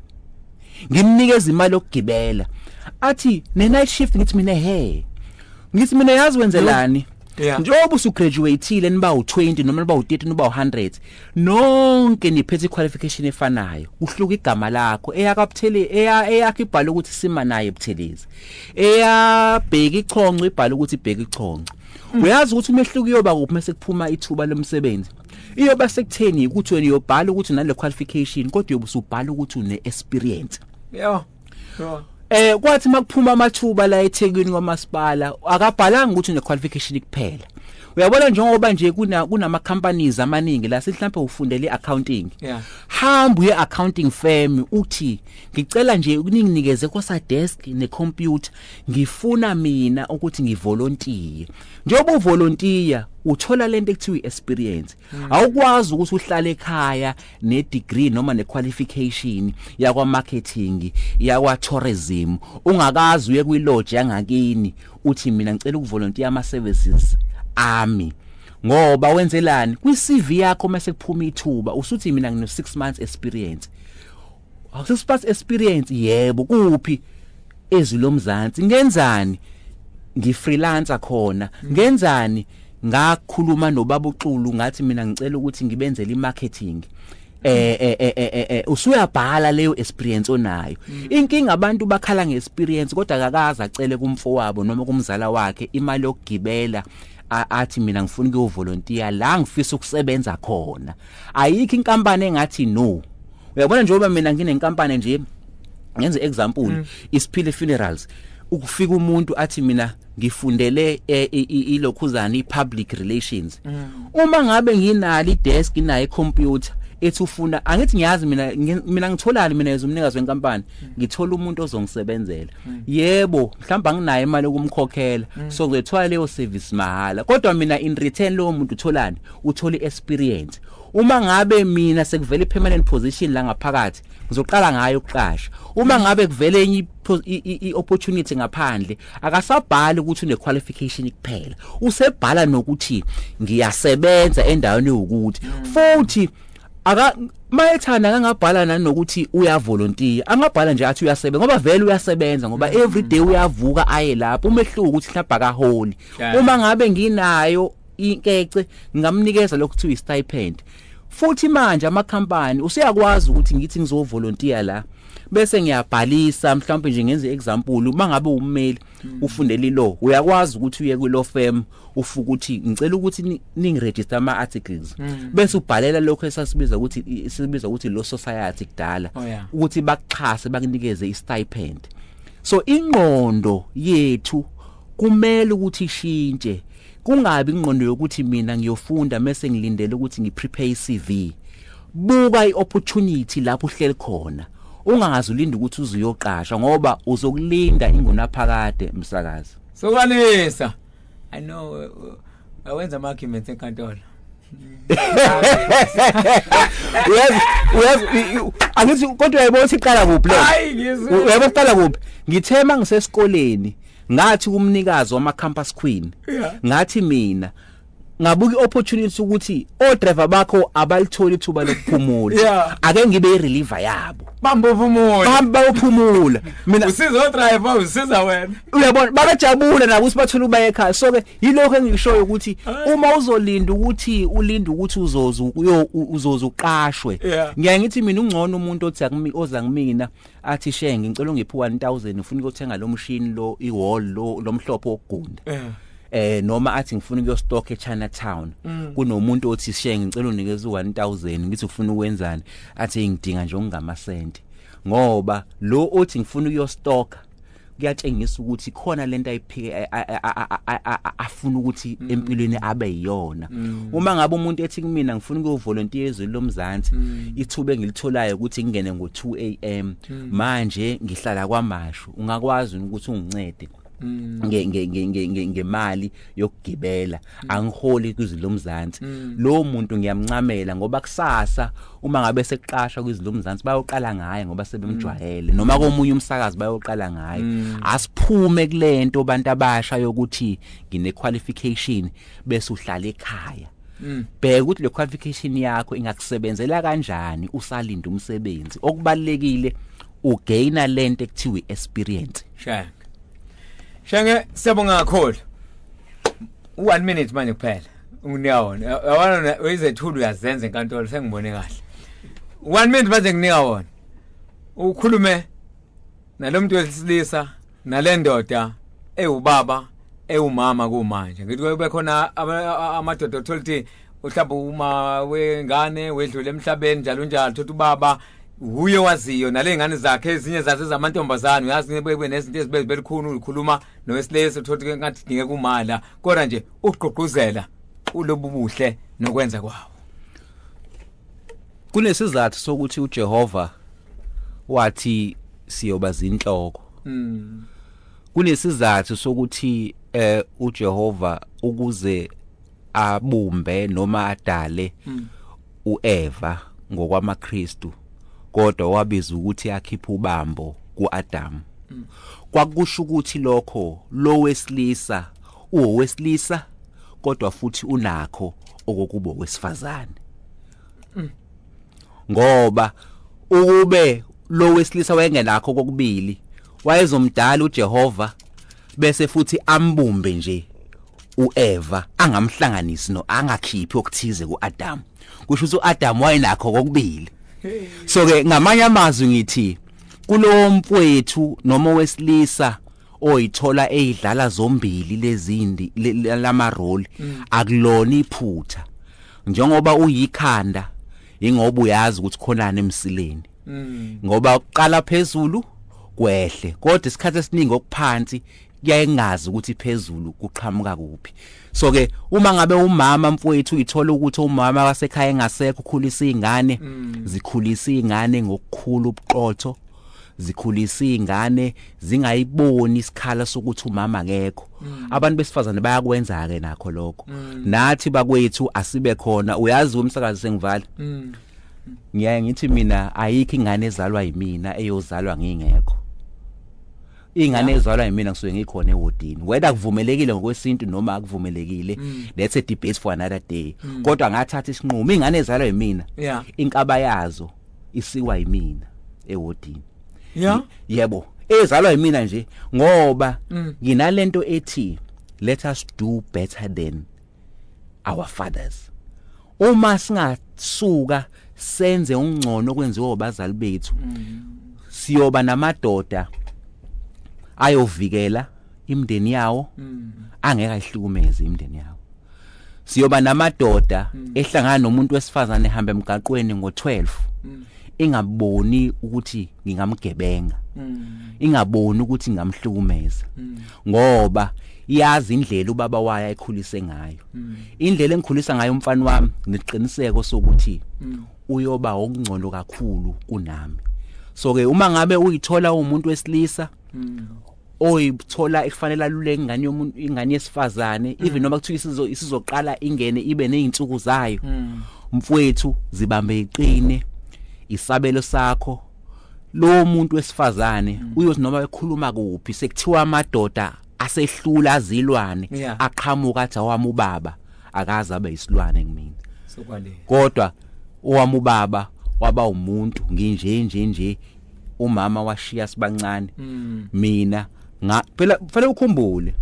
ngimnikeza imali okugibela athi ne night shift ngithi mina yazi wenzelani njengoba usugraduateile niba u20 noma niba u30 niba u100 nonke niphethe qualification efanayo uhluka igama lakho eyakhe ibhala ukuthi sima naye Buthelezi eyabheka ichonco ibhala ukuthi ibheka ichonco. Uyazi ukuthi umehluko yoba kuphi mase kuphuma ithuba lomsebenzi iyoba sekutheni ukuthi wena uyobhala ukuthi unale qualification kodwa uyobusubhala ukuthi une experience. Kwathi makuphuma amathuba la eThekwini kwamasipala akabhalanga ukuthi une qualification kuphela. Uyabona njengoba nje kunama companies amaningi la mhlawumbe ufundele accounting hamba uye accounting firm uthi ngicela nje ukunikeze kosa desk ne computer ngifuna mina ukuthi ngivolunteer. Njengoba uvolunteer uthola lento ekuthiwa experience awukwazi ukuthi uhlale ekhaya ne degree noma ne qualification yakwa marketing yakwa tourism ungakazi uye kwi lodge yangakini uthi mina ngicela ukuvolunteer ama services ami ngoba wenzelani kwi-CV yakho mase kuphuma ithuba usuthi mina ngine 6 months experience. 6 months experience yebo kuphi ezilomzansi ngenzani ngifreelancer khona ngenzani ngakhuluma nobaba uXulu ngathi mina ngicela ukuthi ngibenzele imarketing usuyabhala leyo experience onayo. Inkinga abantu bakhala ngeexperience kodwa akakaza acele kumfowabo noma kumzala wakhe imali yokugibela athi mina ngifuna ukuvolunteer la ngifisa ukusebenza khona. Ayikho inkampani engathi no. Uyabona njengoba mina nginenkampani nje ngenze example Isiphile Funerals ukufika umuntu athi mina ngifundele ilokhuzana ipublic relations uma ngabe nginali desk inayo icomputer ethi ufuna angithi ngiyazi mina ngitholani mina ezumnikazi wenkampani ngithola umuntu ozongisebenzela yebo mhlawumbe anginayo imali yokumkhokhela so ngizothola leyo service mahala kodwa mina in return lo muntu utholani uthola experience uma ngabe mina sekuvela ipermanent position la ngaphakathi ngizoqala ngayo ukuqasha uma ngabe kuvele enye opportunity ngaphandle akasabhali ukuthi une qualification kuphela usebhala nokuthi ngiyasebenza endaweni yokuthi futhi mayethanda angabhala nanokuthi uyavolunteer angabhala nje athi uyasebenza ngoba vele uyasebenza ngoba every day uyavuka aye lapho umehluko ukuthi mhlawumbe akaholi uma ngabe nginayo inkece ngingamnikeza lokhu kuthiwa istipend futhi manje amakhampani useyakwazi ukuthi ngithi ngizovolunteer la bese ngiyabhalisa mhlawumbe nje ngenze example mangabe ummeli ufundele law uyakwazi ukuthi uye ku law firm ufuka ukuthi ngicela ukuthi ningiregister ama articles bese ubhalela lokho esasibiza ukuthi law society kudala ukuthi bakuxhase bakunikeze istipend so ingqondo yethu kumele ukuthi ishintshe kungabi ingqondo yokuthi mina ngiyofunda mase ngilindele ukuthi ngiprepare iCV buka iopportunity lapho uhleli khona ungangazi ulinda ukuthi uzoyoqasha ngoba uzokulinda ingunaphakade msakazi sokwanisa I know awenza ama arguments enkantolo angithi kodwa uyayibona ukuthi iqala kuphi lo uyayibona iqala kuphi ngithema ngisesikoleni ngathi kumnikazi wama campus queen ngathi mina ngabuka opportunity ukuthi o-driver bakho abalitholi ithuba lokuphumula ake ngibe i-reliever yabo bayophumula mina usiza o-driver usiza wena uyabona babajabula nabo usibathula uba ekhaya so ke yilokho engishoyo ukuthi uma uzolinda ukuthi uzozuqashwe ngiya ngithi mina ungcono umuntu othi oza kumina athi shenge ngicela ungiphi 1000 ufuna ukuthenga lo machine lo iwall lo mhlophe wokugunda noma athi ngifuna ukuyostock eChinatown kunomuntu othi shenge ngicela unikeze 1000 ngithi ufuna ukwenzani athi ngidinga nje ongamasenti ngoba lo othi ngifuna ukuyostock kuyatshengisa ukuthi khona lento ayiphike afuna ukuthi empilweni abe yiyona uma ngabe umuntu ethi kumina ngifuna ukuvolunteer ezweni lomzansi ithuba engilitholayo ukuthi ngingene ngo2 am manje ngihlala kwaMashu ungakwazi ukuthi ungincede ngemali yokugibela angiholi kwizilomzansi lo muntu ngiyamncamela ngoba kusasa uma ngabe sekuqasha kwizilomzansi bayoqala ngaye ngoba sebemjwayele noma komunye umsakazi bayoqala ngaye asiphume kulento abantu abasha yokuthi ngine qualification bese uhlala ekhaya bheka ukuthi le qualification yakho ingakusebenzela kanjani usalinda umsebenzi okubalekile ugaina lento ekuthiwa experience Shenge siyabonga kakhulu 1 minute manje kuphela uniyawona yabona uyizethulu uyazenza enkantolo sengibone kahle 1 minute manje nginika wona ukhulume nalomuntu wesilisa nalendoda ewubaba ewumama kumanje ngithi kube khona amadoda otholthi uhlamba uma wengane wedlule emhlabeni njalo njalo thothi ubaba uye waziyo nalengane zakhe ezinye zaze zamantombazana uyazi ngebebe nezinto ezibelikhulu ukhuluma nowesilese thothi ngathi dinge kumala kodwa nje uqoquzela ulobu buhle nokwenza kwawo kunesizathu sokuthi uJehova wathi siyobaza inhloko kunesizathu sokuthi uJehova ukuze abumbe noma adale uEva ngokwamaKristu kodwa wabiza ukuthi akhiphe ubambo kuAdam kwakusho ukuthi lokho lo wesilisa uwesilisa kodwa futhi unakho okokuba wesifazane ngoba ukube lo wesilisa wayengenakho kokubili wayezomdala uJehova bese futhi ambumbe nje uEva angamhlanganisi no angakhiphi okuthize kuAdam kusho ukuthi uAdam wayenakho kokubili so ke ngamanye amazwi ngithi kulo mfowethu noma wesilisa oyithola eyidlala zombili lezindi lama role akulona iphutha njengoba uyikhanda ingoba uyazi ukuthi khonana emsileni ngoba uqala phezulu kwehle kodwa isikhathi esiningi okuphansi kuyayengazi ukuthi phezulu kuqhamuka kuphi. So ke uma ngabe umama mfowethu uyithola ukuthi umama wasekhaya engasekho ukhulisa izingane, zikhulisa izingane ngokukhulu ubuqotho, zikhulisa izingane zingayiboni isikhala sokuthi umama akekho. Abantu besifazane bayakwenza ke nakho lokho. Nathi bakwethu asibe khona. Uyazi umsakazi sengivala. Ngiyaye ngithi mina ayikho ingane ezalwa yimina eyozalwa ngingekho. Ingane ezalwa yimina kusuke ngikhona ewodini. Whether kuvumelekile ngokwesintu noma akuvumelekile, let's a debate for another day. Kodwa ngathatha isinqumo ingane ezalwa yimina. Inkaba yazo isiwa yimina ewodini. Yebo, ezalwa yimina nje ngoba nginalento ethi let us do better than our fathers. Uma singasuka senze ungcono kwenziwa abazali bethu, siyoba namadoda ayovikela imndeni yawo, angeke ayihlukumeze imndeni yawo. Siyoba namadoda ehlangana nomuntu wesifazane ehamba emgaqweni ngo12, ingaboni ukuthi ngingamgebenga, ingaboni ukuthi ngingamhlukumeza, ngoba iyazi indlela ubaba wayo ekhulise ngayo. Indlela engikhulisa ngayo umfana wami ngiqiniseko sokuthi uyoba okungcono kakhulu kunami. So ke uma ngabe uyithola umuntu wesilisa oyithola efanele alule ingane yomuntu, ingane yesifazane, even noma kuthiwa isizoqala ingene ibe nezinsuku zayo, mfowethu zibambe iqine isabelo sakho. Lo muntu wesifazane uyothi noma ekhuluma kuphi sekuthiwa amadoda asehlula azilwane aqhamuka athi awami ubaba akaze abe isilwane ngimina. Kodwa owami ubaba waba umuntu nginje umama washiya sibancane. Mina phela fanele ukhumbule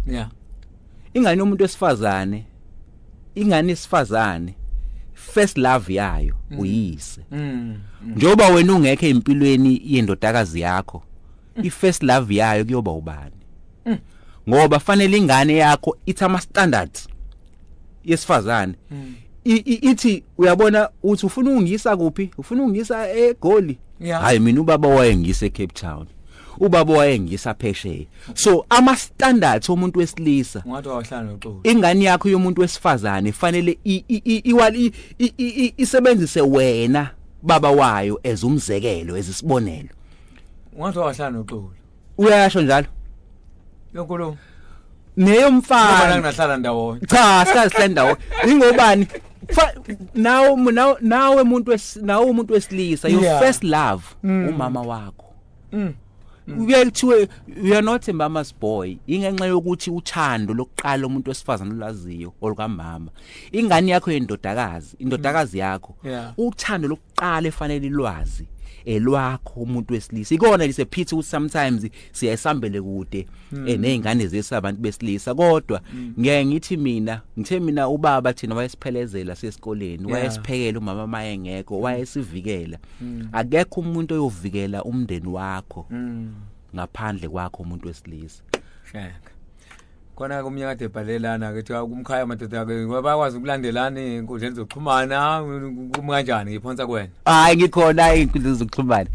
ingane yomuntu wesifazane, ingane yesifazane first love yayo uyise. Njoba wena ungekho empilweni yendodakazi yakho, i-first love yayo kuyoba ubani? Ngoba fanele ingane yakho ithama standards yesifazane. Ithi uyabona uthi ufuna ungiyisa kuphi? Ufuna ungiyisa eGoli? Hayi mina ubaba wayengisa eCape Town. Ubaba wayengisa phesheya. So ama standards omuntu wesilisa ngathi wahlala noxolo. Ingane yakho yomuntu wesifazane fanele isebenzise wena baba wayo ezumzekelo ezisibonelo. Ngathi wahlala noxolo. Uyasho njalo? Yonkulumo. Neyo mfana ngoba ngingahlala ndawo. Cha, sihlala ndawo. Ingobani? Nawe umuntu wesilisa your first love umama wakho. Uyakuthiwe you are not a mama's boy. Ingenxa yokuthi uthando lokuqala umuntu wesifazane olaziyo olukamama. Ingane yakho yendodakazi, indodakazi yakho. Uthando lokuqala efanele ilwazi elwakho umuntu wesilisa. Ikona lisephithi ukuthi sometimes siyayisambele kude nezingane zesabantu besilisa. Kodwa ngeke ngithi mina ubaba thina wayesiphelezela sesikoleni, wayesiphekela umama mayengekho, wayesivikela. Akekho umuntu oyovikela umndeni wakho ngaphandle kwakho umuntu wesilisa. Shaka. Kona kumnyakade ebhalelana ke thiwa kumkhaya amadoda ke ngoba bakwazi ukulandelana inkundleni zokuxhumana kumkanjani ngiphonsa kwena. Hayi ngikhona inkundleni zokuxhumana.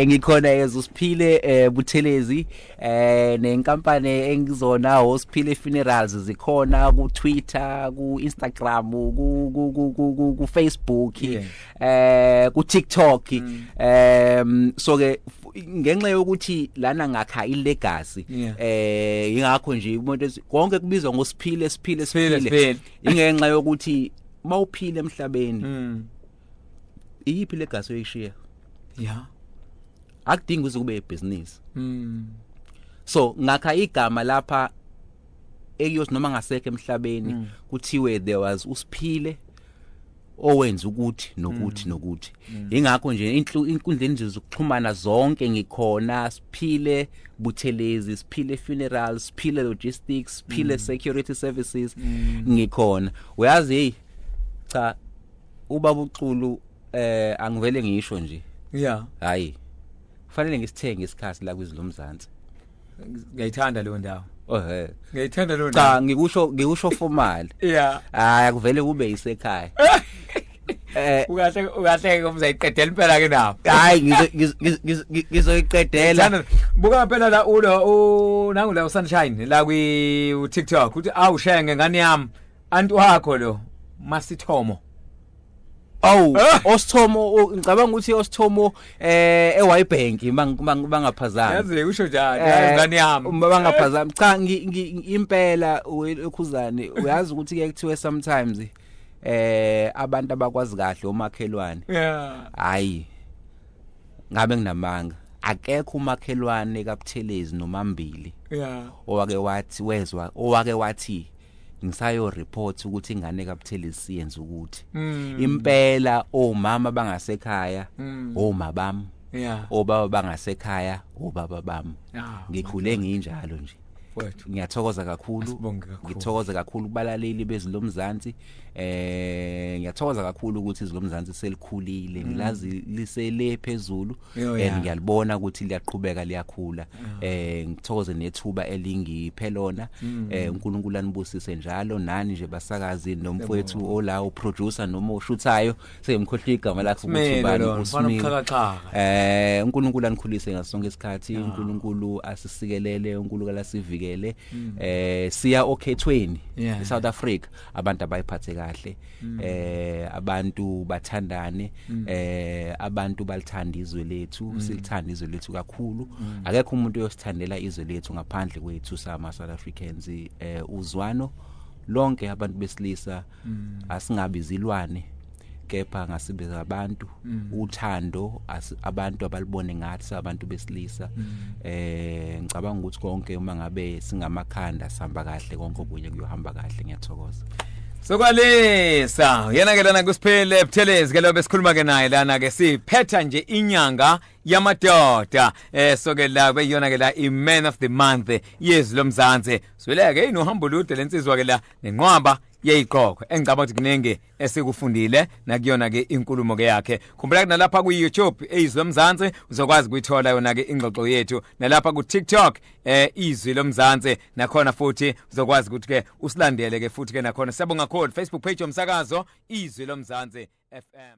Ngikhona uSiphile Buthelezi nenkampani engizona uSiphile Funerals zikhona ku Twitter, ku Instagram, ku Facebook, ku TikTok. So ke ngenxa yokuthi lana ngakha ilegacy ingakho nje umuntu konke kubizwa ngoSiphile ingenxa yokuthi mawuphile emhlabeni iyiphi legacy oyishiya akudingi ukuze kube ibusiness. So ngakha igama lapha ekuyos noma ngasekho emhlabeni kuthiwe there was uSiphile owenza ukuthi nokuthi. Ingakho nje inkundleni nje zokuxhumana zonke ngikhona Siphile Buthelezi, Siphile Funerals, Siphile Logistics, Siphile Security Services ngikhona. Uyazi cha ubaba uCulu angivele ngisho nje. Hayi. Kufanele ngisithenge isikhathi la kwizilomzansi. Ngiyayithanda leyo ndawo. Ngiyayithanda leyo ndawo. Cha ngikusho formal. Hayi akuvele kube isekhaya. Ukahle umzayiqedela impela ke nawo. Hayi ngizoyiqedela. buka phela la ulo nangu la Sunshine la kwi TikTok uthi awushenge ngani yami antu wakho lo Masithomo. Osithomo ngicabanga ukuthi Osithomo eWaybank bangaphazami. Yazi usho njani ngani yami bangaphazami cha impela ukhuzane uyazi ukuthi ke kuthiwe sometimes abantu abakwazi kahle omakhelwane. Hayi ngabe nginamanga akekho umakhelwane kaButhelezi noMambili. Owake wathi ngisayo report ukuthi ingane kaButhelezi siyenza ukuthi impela omama bangasekhaya oma bami obaba bangasekhaya obaba bami ngikhule nginjalo nje ngiyathokoza kakhulu kubalaleli bezilomzansi ngiyathokoza kakhulu ukuthi izilomzansi selikhulile ngilazi lisele phezulu ngiyalibona ukuthi liyaqhubeka liyakhula ngithokoze nethuba elingiphe lona uNkulunkulu anibusise njalo nani nje basakazi nomfowethu ola uproducer noma oshuthayo sengimkhohlwa igama lakhe ukuthi ubani uSmile uNkulunkulu anikhulise ngasonke isikhathi uNkulunkulu asisikelele uNkulunkulu asivike siya okhethweni eSouth Africa abantu abayiphathe kahle abantu bathandane abantu balithanda izwe lethu silithanda izwe lethu kakhulu akekho umuntu oyosithandela izwe lethu ngaphandle kwethu sama South Africans uzwano lonke abantu besilisa asingabi izilwane kepha ngasibe abantu uthando abantu abalibone ngathi abantu besilisa ngicabanga ukuthi konke uma ngabe singamakhanda sihamba kahle konke okunye kuyohamba kahle ngiyathokoza sokwalisa yena ke lana kusiphele Buthelezi ke lo besikhuluma ke naye lana ke siphetha nje inyanga yamadoda soke la beyona ke la iman of the month yezilomzansi sweleke inohambo lude lensizwa ke la nenqwaba yeyiqoko engicabanga ukuthi kunenge esikufundile nakuyona ke inkulumo ke yakhe khumbula nalapha ku YouTube izilomzansi uzokwazi ukuyithola yona ke ingxoxo yethu nalapha ku TikTok izilomzansi nakhona futhi uzokwazi ukuthi ke usilandele ke futhi ke nakhona siyabonga kakhulu Facebook page yomsakazo izilomzansi FM